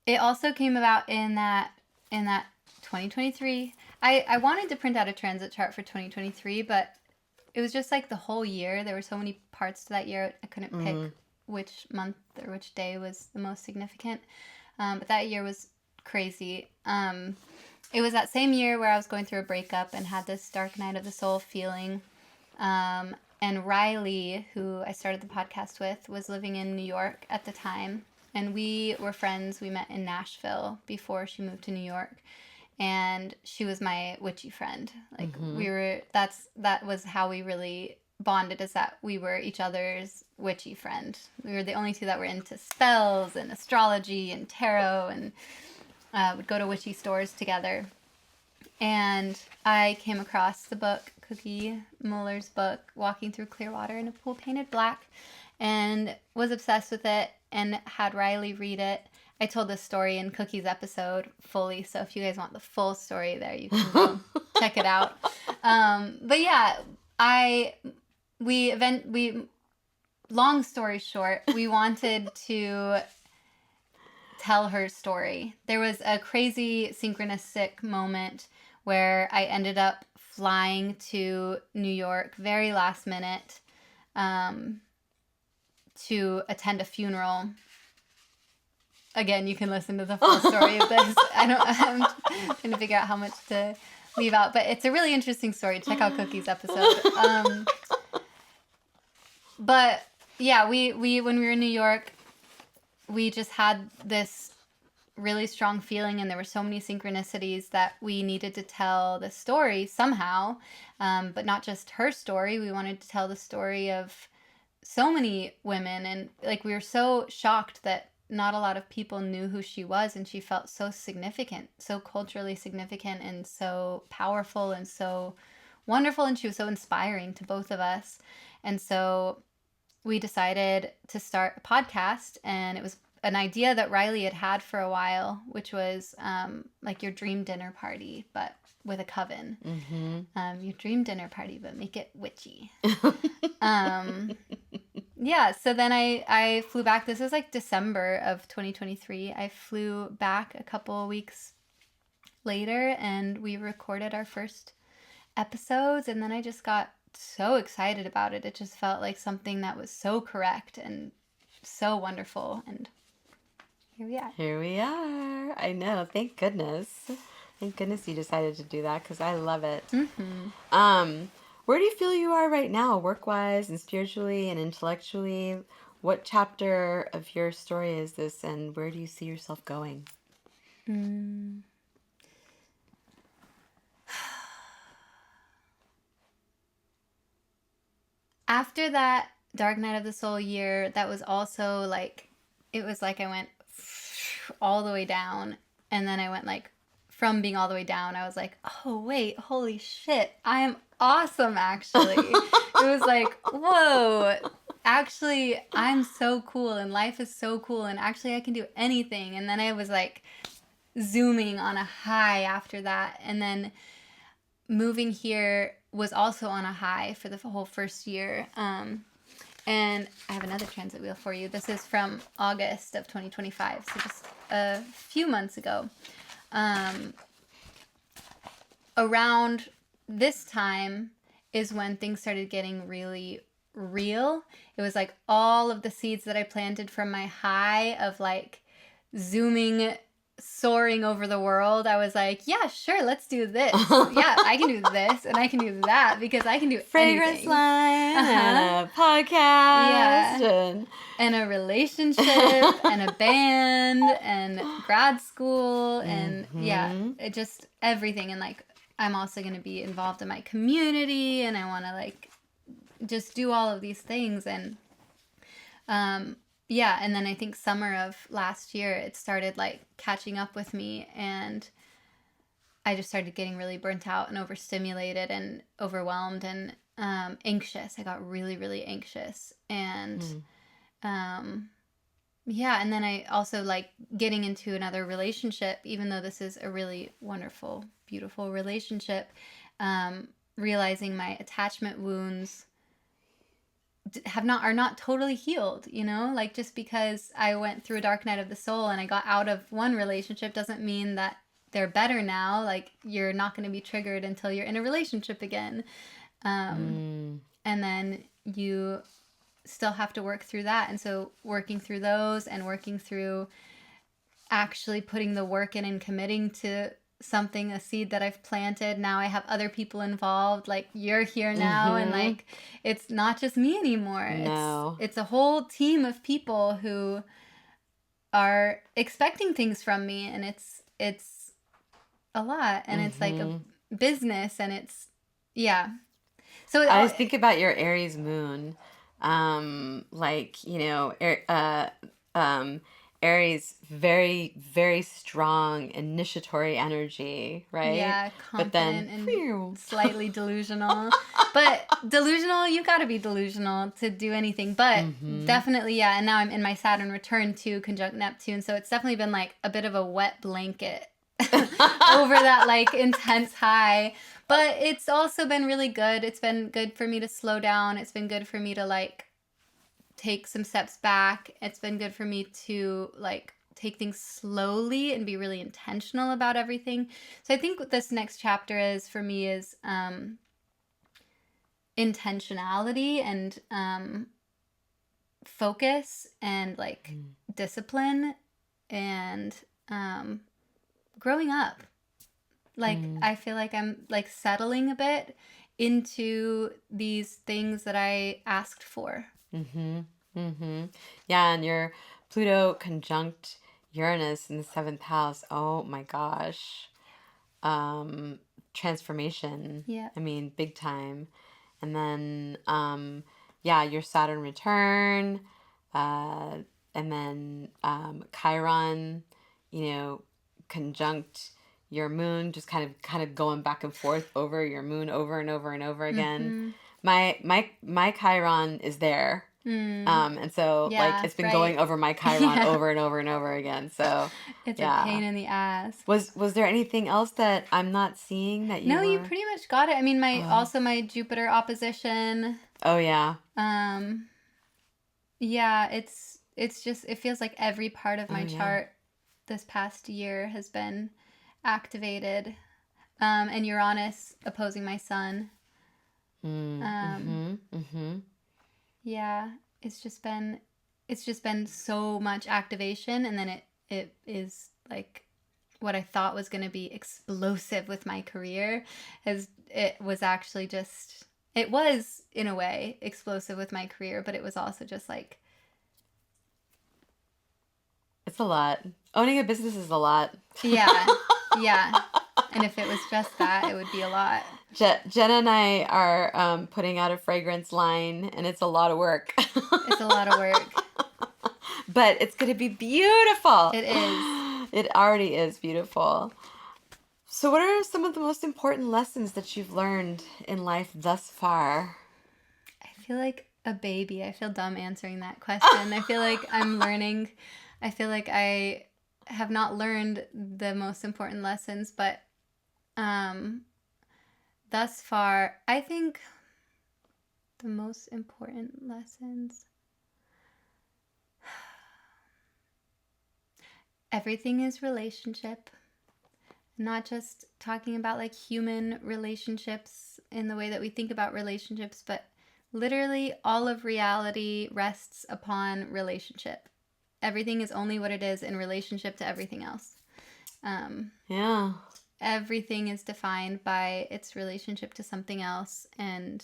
It also came about in that 2023. I wanted to print out a transit chart for 2023, but it was just like the whole year. There were so many parts to that year. I couldn't pick which month or which day was the most significant. But that year was crazy. It was that same year where I was going through a breakup and had this dark night of the soul feeling. And Riley, who I started the podcast with, was living in New York at the time. And we were friends. We met in Nashville before she moved to New York. and she was my witchy friend. Like Mm-hmm. that was how we really bonded, is that we were each other's witchy friend. We were the only two that were into spells and astrology and tarot, and would go to witchy stores together. And I came across the book, Cookie Muller's book, Walking Through Clearwater in a Pool Painted Black, and was obsessed with it and had Riley read it. I told this story in Cookie's episode fully, so if you guys want the full story there, you can go check it out. But yeah, we long story short, we wanted to tell her story. There was a crazy synchronistic moment where I ended up flying to New York very last minute to attend a funeral. Again, you can listen to the full story of this. I'm trying to figure out how much to leave out, but it's a really interesting story. Check out Cookie's episode. But yeah, we when we were in New York, we just had this really strong feeling, and there were so many synchronicities that we needed to tell the story somehow, but not just her story. We wanted to tell the story of so many women, and like we were so shocked that not a lot of people knew who she was, and she felt so significant, so culturally significant, and so powerful, and so wonderful, and she was so inspiring to both of us. And so we decided to start a podcast, and it was an idea that Riley had had for a while, which was like your dream dinner party, but with a coven. Mm-hmm. Your dream dinner party, but make it witchy. Yeah, so then I flew back. This was like December of 2023. I flew back a couple weeks later, and we recorded our first episodes, and then I just got so excited about it. It just felt like something that was so correct and so wonderful, and here we are. Here we are. I know. Thank goodness. Thank goodness you decided to do that, because I love it. Mm-hmm. Where do you feel you are right now, work-wise and spiritually and intellectually? What chapter of your story is this, and where do you see yourself going? After that Dark Night of the Soul year, that was also like, it was like I went all the way down, and then I went like, from being all the way down, I was like, oh wait, holy shit, I am awesome, actually. It was like, whoa, actually, I'm so cool, and life is so cool, and actually I can do anything. And then I was like zooming on a high after that, and then moving here was also on a high for the whole first year. And I have another transit wheel for you. This is from August of 2025, so just a few months ago. Around this time is when things started getting really real. It was like all of the seeds that I planted from my high of like zooming, soaring over the world. I was like, yeah, sure, let's do this. Yeah, I can do this, and I can do that, because I can do Fragrance anything. line, and a podcast, Yeah. And a relationship, and a band, and grad school, and yeah, it just everything. And like, I'm also going to be involved in my community, and I want to like just do all of these things. And yeah, and then I think summer of last year, it started like catching up with me, and I just started getting really burnt out and overstimulated and overwhelmed and anxious. I got really, really anxious. And yeah, and then I also like getting into another relationship, even though this is a really wonderful, beautiful relationship, realizing my attachment wounds are not totally healed, you know? Like, just because I went through a dark night of the soul and I got out of one relationship doesn't mean that they're better now. Like, you're not going to be triggered until you're in a relationship again. And then you still have to work through that. And so working through those, and working through actually putting the work in and committing to something, a seed that I've planted. Now I have other people involved, like you're here now, and like it's not just me anymore. No. It's a whole team of people who are expecting things from me, and it's a lot, and it's like a Mm-hmm. business, and it's, yeah. So I always think about your Aries moon, like, Aries, very, very strong initiatory energy, right? yeah, But then, confident and phew. slightly delusional. But delusional, you got to be delusional to do anything. But Mm-hmm. definitely, yeah. And now I'm in my Saturn return to conjunct Neptune, so it's definitely been like a bit of a wet blanket over that like intense high. But it's also been really good. It's been good for me to slow down. It's been good for me to like take some steps back. It's been good for me to like take things slowly and be really intentional about everything. So I think what this next chapter is for me is intentionality and focus and like discipline and growing up. Like I feel like I'm like settling a bit into these things that I asked for. Mm-hmm. Mm-hmm. Yeah, and your Pluto conjunct Uranus in the seventh house. Oh my gosh. Transformation. Yeah. I mean, big time. And then, yeah, your Saturn return, and then Chiron, conjunct your moon, just kind of going back and forth over your moon over and over and over again. Mm-hmm. My Chiron is there. And so like Yeah, it's been right. going over my Chiron Yeah. over and over and over again. So It's yeah. a pain in the ass. Was there anything else that I'm not seeing that you No, you were? pretty much got it. I mean, Oh. also my Jupiter opposition. Oh yeah. Yeah, it's just it feels like every part of my Oh, yeah. chart this past year has been activated. And Uranus opposing my sun. Yeah, it's just been so much activation, and then it is like what I thought was going to be explosive with my career it was actually just it was in a way explosive with my career, but it was also just like It's a lot. Owning a business is a lot. yeah. Yeah. And if it was just that, it would be a lot. Jenna and I are putting out a fragrance line, and it's a lot of work. It's a lot of work. But it's going to be beautiful. It is. It already is beautiful. So what are some of the most important lessons that you've learned in life thus far? I feel like a baby. I feel dumb answering that question. I feel like I'm learning. I feel like I have not learned the most important lessons, but thus far, I think the most important lessons. Everything is relationship. Not just talking about like human relationships in the way that we think about relationships, but literally all of reality rests upon relationship. Everything is only what it is in relationship to everything else. Yeah. Everything is defined by its relationship to something else, and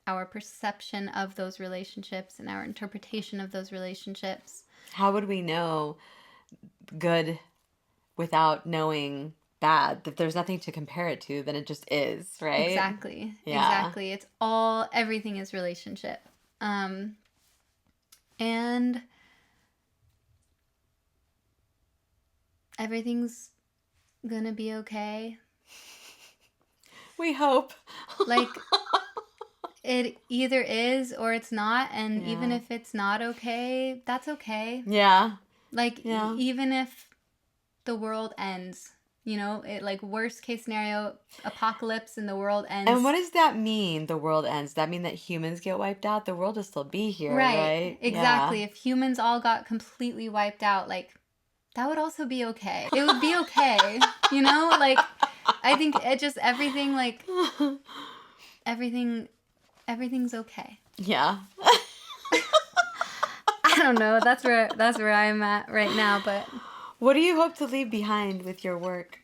our perception of those relationships and our interpretation of those relationships. How would we know good without knowing bad? That there's nothing to compare it to, then it just is, right? Exactly. Yeah. Exactly. Everything is relationship. And everything's gonna be okay. We hope. Like, it either is or it's not, and Yeah. even if it's not okay, that's okay. Yeah. Like, Yeah. even if the world ends, it like worst case scenario, apocalypse and the world ends. And what does that mean, the world ends? Does that mean that humans get wiped out? The world will still be here, right? Exactly. Yeah. If humans all got completely wiped out, like, that would also be okay. It would be okay. Like, I think it just everything, like, everything's okay. Yeah. I don't know. That's where I'm at right now, but What do you hope to leave behind with your work?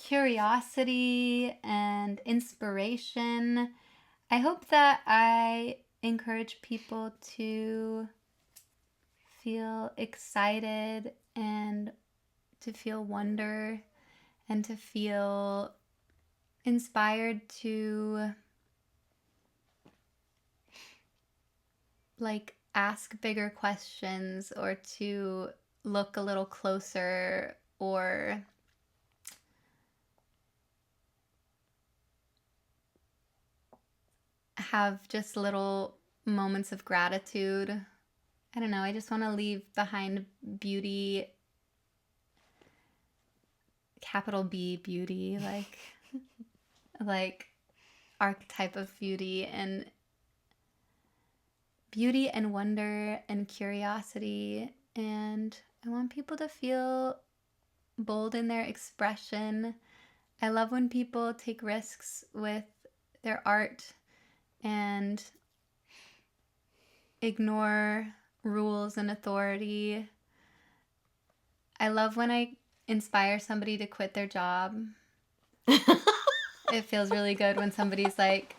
Curiosity and inspiration. I hope that I encourage people to feel excited and to feel wonder and to feel inspired to like ask bigger questions or to look a little closer or have just little moments of gratitude. I don't know, I just want to leave behind beauty, capital B beauty, like archetype of beauty and wonder and curiosity. And I want people to feel bold in their expression. I love when people take risks with their art and ignore rules and authority. I love when I inspire somebody to quit their job. It feels really good when somebody's like,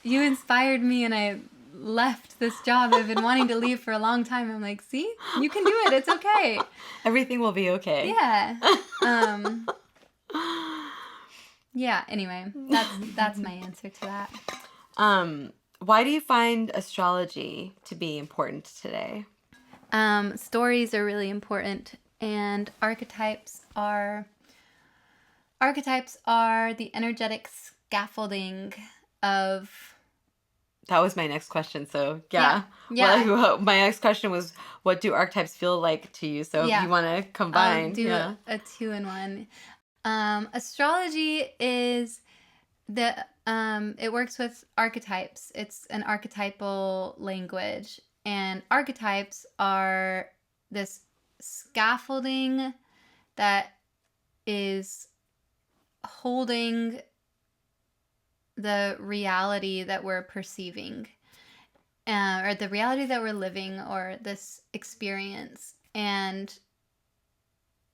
you inspired me and I left this job I've been wanting to leave for a long time. I'm like, see, you can do it. It's okay. Everything will be okay. Yeah. Yeah, anyway, that's my answer to that. Why do you find astrology to be important today? Stories are really important, and archetypes are the energetic scaffolding of... That was my next question, so yeah. Yeah. My next question was, what do archetypes feel like to you? So if you want to combine. I'll do a 2-in-1. Astrology is it works with archetypes. It's an archetypal language, and archetypes are this scaffolding that is holding the reality that we're perceiving, or the reality that we're living, or this experience. And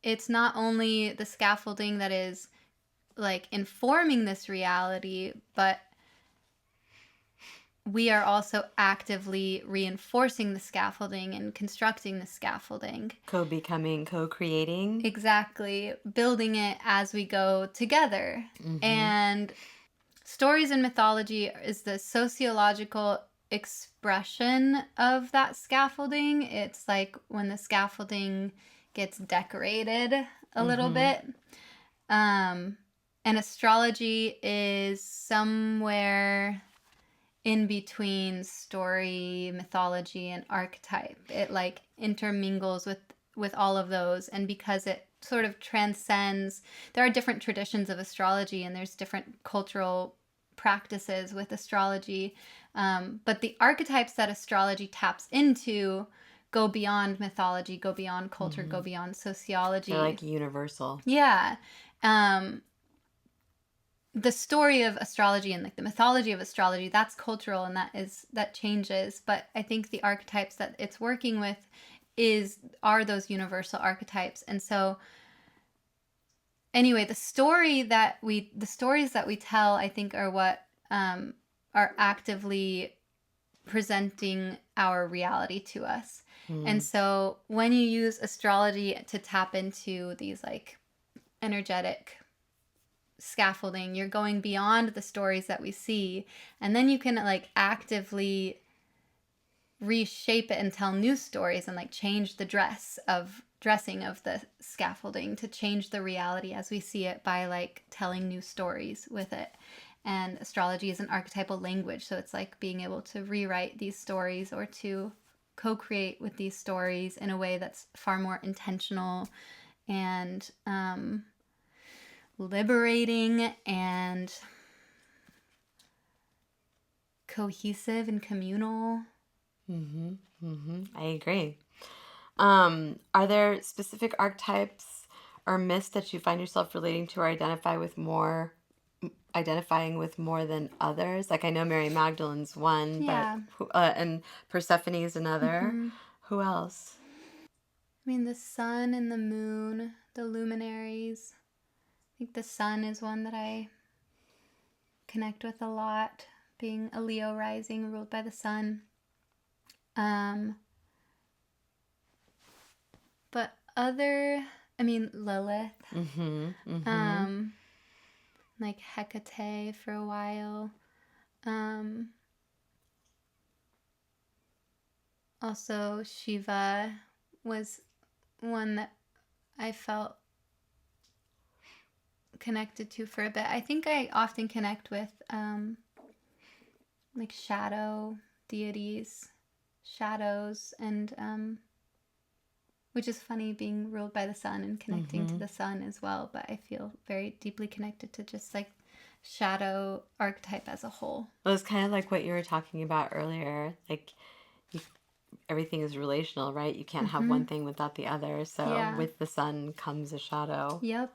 it's not only the scaffolding that is like informing this reality, but we are also actively reinforcing the scaffolding and constructing the scaffolding. Co-becoming, co-creating. Exactly. Building it as we go together. Mm-hmm. And stories and mythology is the sociological expression of that scaffolding. It's like when the scaffolding gets decorated a little bit. And astrology is somewhere in between story, mythology, and archetype. It like intermingles with all of those. And because it sort of transcends, there are different traditions of astrology and there's different cultural practices with astrology. But the archetypes that astrology taps into go beyond mythology, go beyond culture, go beyond sociology. They're like universal. Yeah. The story of astrology and like the mythology of astrology, that's cultural and that changes. But I think the archetypes that it's working with are those universal archetypes. And so anyway, the stories that we tell, I think, are what are actively presenting our reality to us. And so when you use astrology to tap into these like energetic scaffolding, you're going beyond the stories that we see, and then you can like actively reshape it and tell new stories and like change the dressing of the scaffolding to change the reality as we see it by like telling new stories with it. And astrology is an archetypal language, so it's like being able to rewrite these stories or to co-create with these stories in a way that's far more intentional and liberating and cohesive and communal. I agree. Are there specific archetypes or myths that you find yourself relating to or identifying with more than others? Like I know Mary Magdalene's one, but and Persephone is another. Who else? I mean, the sun and the moon, the luminaries. I think the sun is one that I connect with a lot, being a Leo rising ruled by the sun. But other I mean, Lilith. Mm-hmm. Mm-hmm. Like Hecate for a while. Also, Shiva was one that I felt connected to for a bit. I think I often connect with like shadow deities, shadows, and which is funny being ruled by the sun and connecting to the sun as well. But I feel very deeply connected to just like shadow archetype as a whole. Well, it's kind of like what you were talking about earlier. Like, everything is relational, right? You can't have one thing without the other. So with the sun comes a shadow. Yep.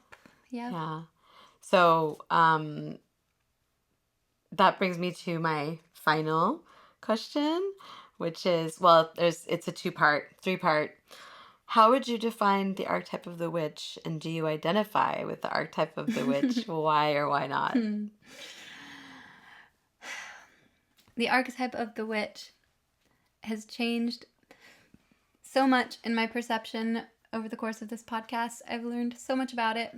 Yeah. So that brings me to my final question, which is, well, it's a three-part. How would you define the archetype of the witch, and do you identify with the archetype of the witch? Why or why not? The archetype of the witch has changed so much in my perception over the course of this podcast. I've learned so much about it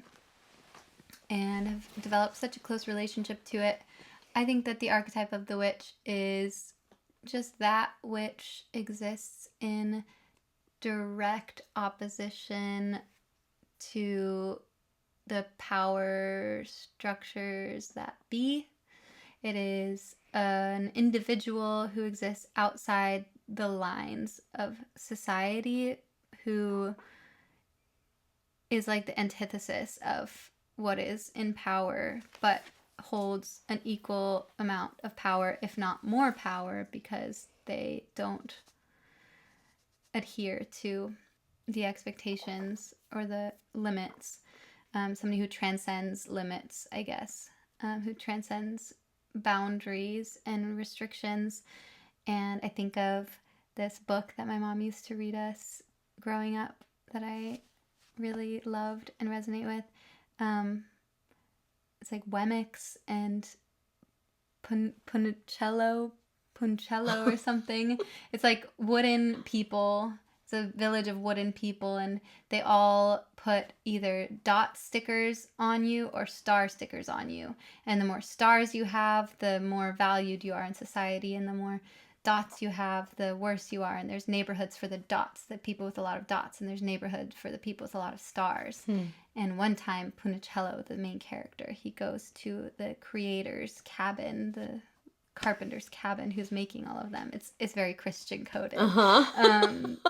and have developed such a close relationship to it. I think that the archetype of the witch is just that which exists in direct opposition to the power structures that be. It is an individual who exists outside the lines of society, who is like the antithesis of what is in power, but holds an equal amount of power, if not more power, because they don't adhere to the expectations or the limits. Somebody who transcends limits, I guess, who transcends boundaries and restrictions. And I think of this book that my mom used to read us growing up that I really loved and resonate with. It's like Wemix and Puncello or something. It's like wooden people. It's a village of wooden people, and they all put either dot stickers on you or star stickers on you. And the more stars you have, the more valued you are in society, and the more dots you have, the worse you are. And there's neighborhoods for the dots, the people with a lot of dots, and there's neighborhoods for the people with a lot of stars. And one time, Punicello, the main character, he goes to the creator's cabin, the carpenter's cabin, who's making all of them. It's very Christian coded.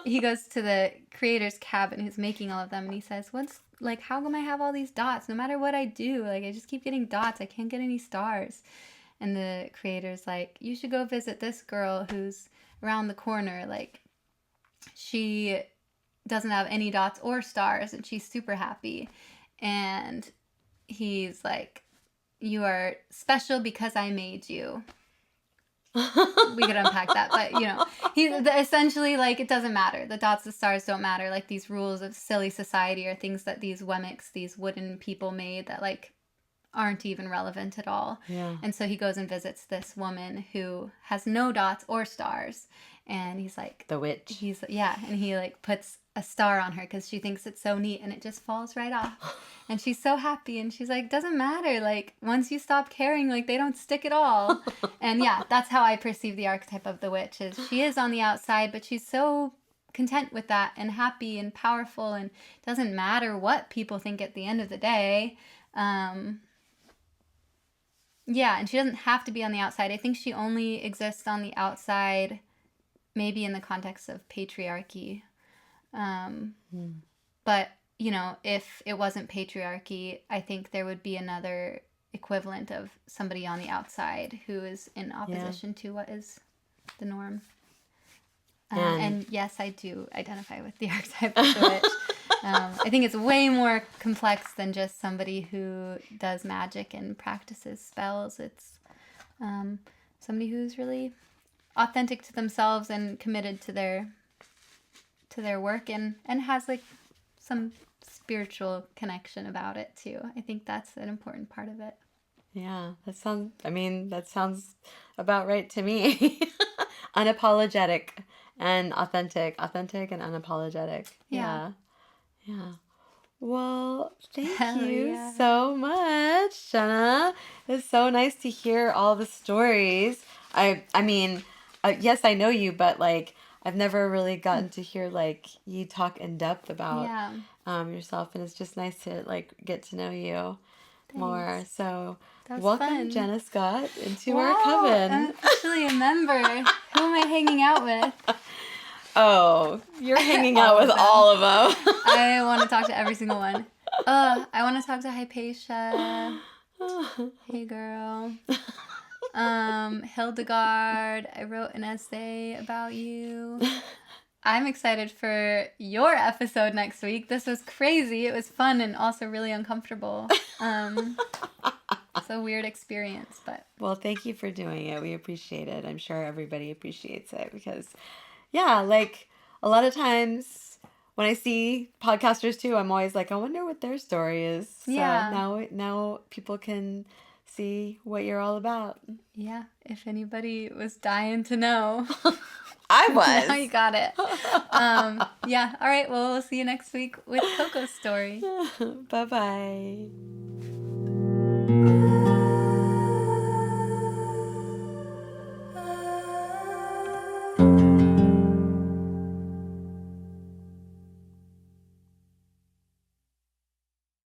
He goes to the creator's cabin who's making all of them, and he says, "What's like? How come I have all these dots? No matter what I do, like I just keep getting dots. I can't get any stars." And the creator's like, "You should go visit this girl who's around the corner. Like, she doesn't have any dots or stars, and she's super happy." And he's like, "You are special because I made you." We could unpack that, but he's essentially like, it doesn't matter. The dots, the stars don't matter. Like, these rules of silly society are things that these Wemmicks, these wooden people made that like aren't even relevant at all. And so he goes and visits this woman who has no dots or stars, and he's like, the witch. And he like puts a star on her because she thinks it's so neat, and it just falls right off. And she's so happy, and she's like, doesn't matter, like once you stop caring, like they don't stick at all. And that's how I perceive the archetype of the witch. Is she is on the outside, but she's so content with that and happy and powerful, and doesn't matter what people think at the end of the day. And she doesn't have to be on the outside. I think she only exists on the outside maybe in the context of patriarchy. But, if it wasn't patriarchy, I think there would be another equivalent of somebody on the outside who is in opposition to what is the norm. And yes, I do identify with the archetype of the witch. I think it's way more complex than just somebody who does magic and practices spells. It's somebody who's really authentic to themselves and committed to their work and has like some spiritual connection about it too. I think that's an important part of it. Yeah, that sounds about right to me. Unapologetic and authentic and unapologetic. Yeah. Well, thank Hell you yeah. so much, Jenna. It's so nice to hear all the stories. I mean, yes, I know you, but like I've never really gotten to hear like you talk in depth about Yeah. yourself, and it's just nice to like get to know you more. Thanks. So, That was welcome, fun. Jenna Scott, into our Wow, coven. I'm officially a member. Who am I hanging out with? Oh, you're hanging out All with of them. all of them. I want to talk to every single one. I want to talk to Hypatia. Hey, girl. Hildegard. I wrote an essay about you. I'm excited for your episode next week. This was crazy. It was fun and also really uncomfortable. It's a weird experience, but... Well, thank you for doing it. We appreciate it. I'm sure everybody appreciates it because, yeah, like a lot of times when I see podcasters too, I'm always like, I wonder what their story is. So now people can see what you're all about. Yeah, if anybody was dying to know. I was. Now you got it. Yeah, all right, well, we'll see you next week with Coco's story. Bye-bye.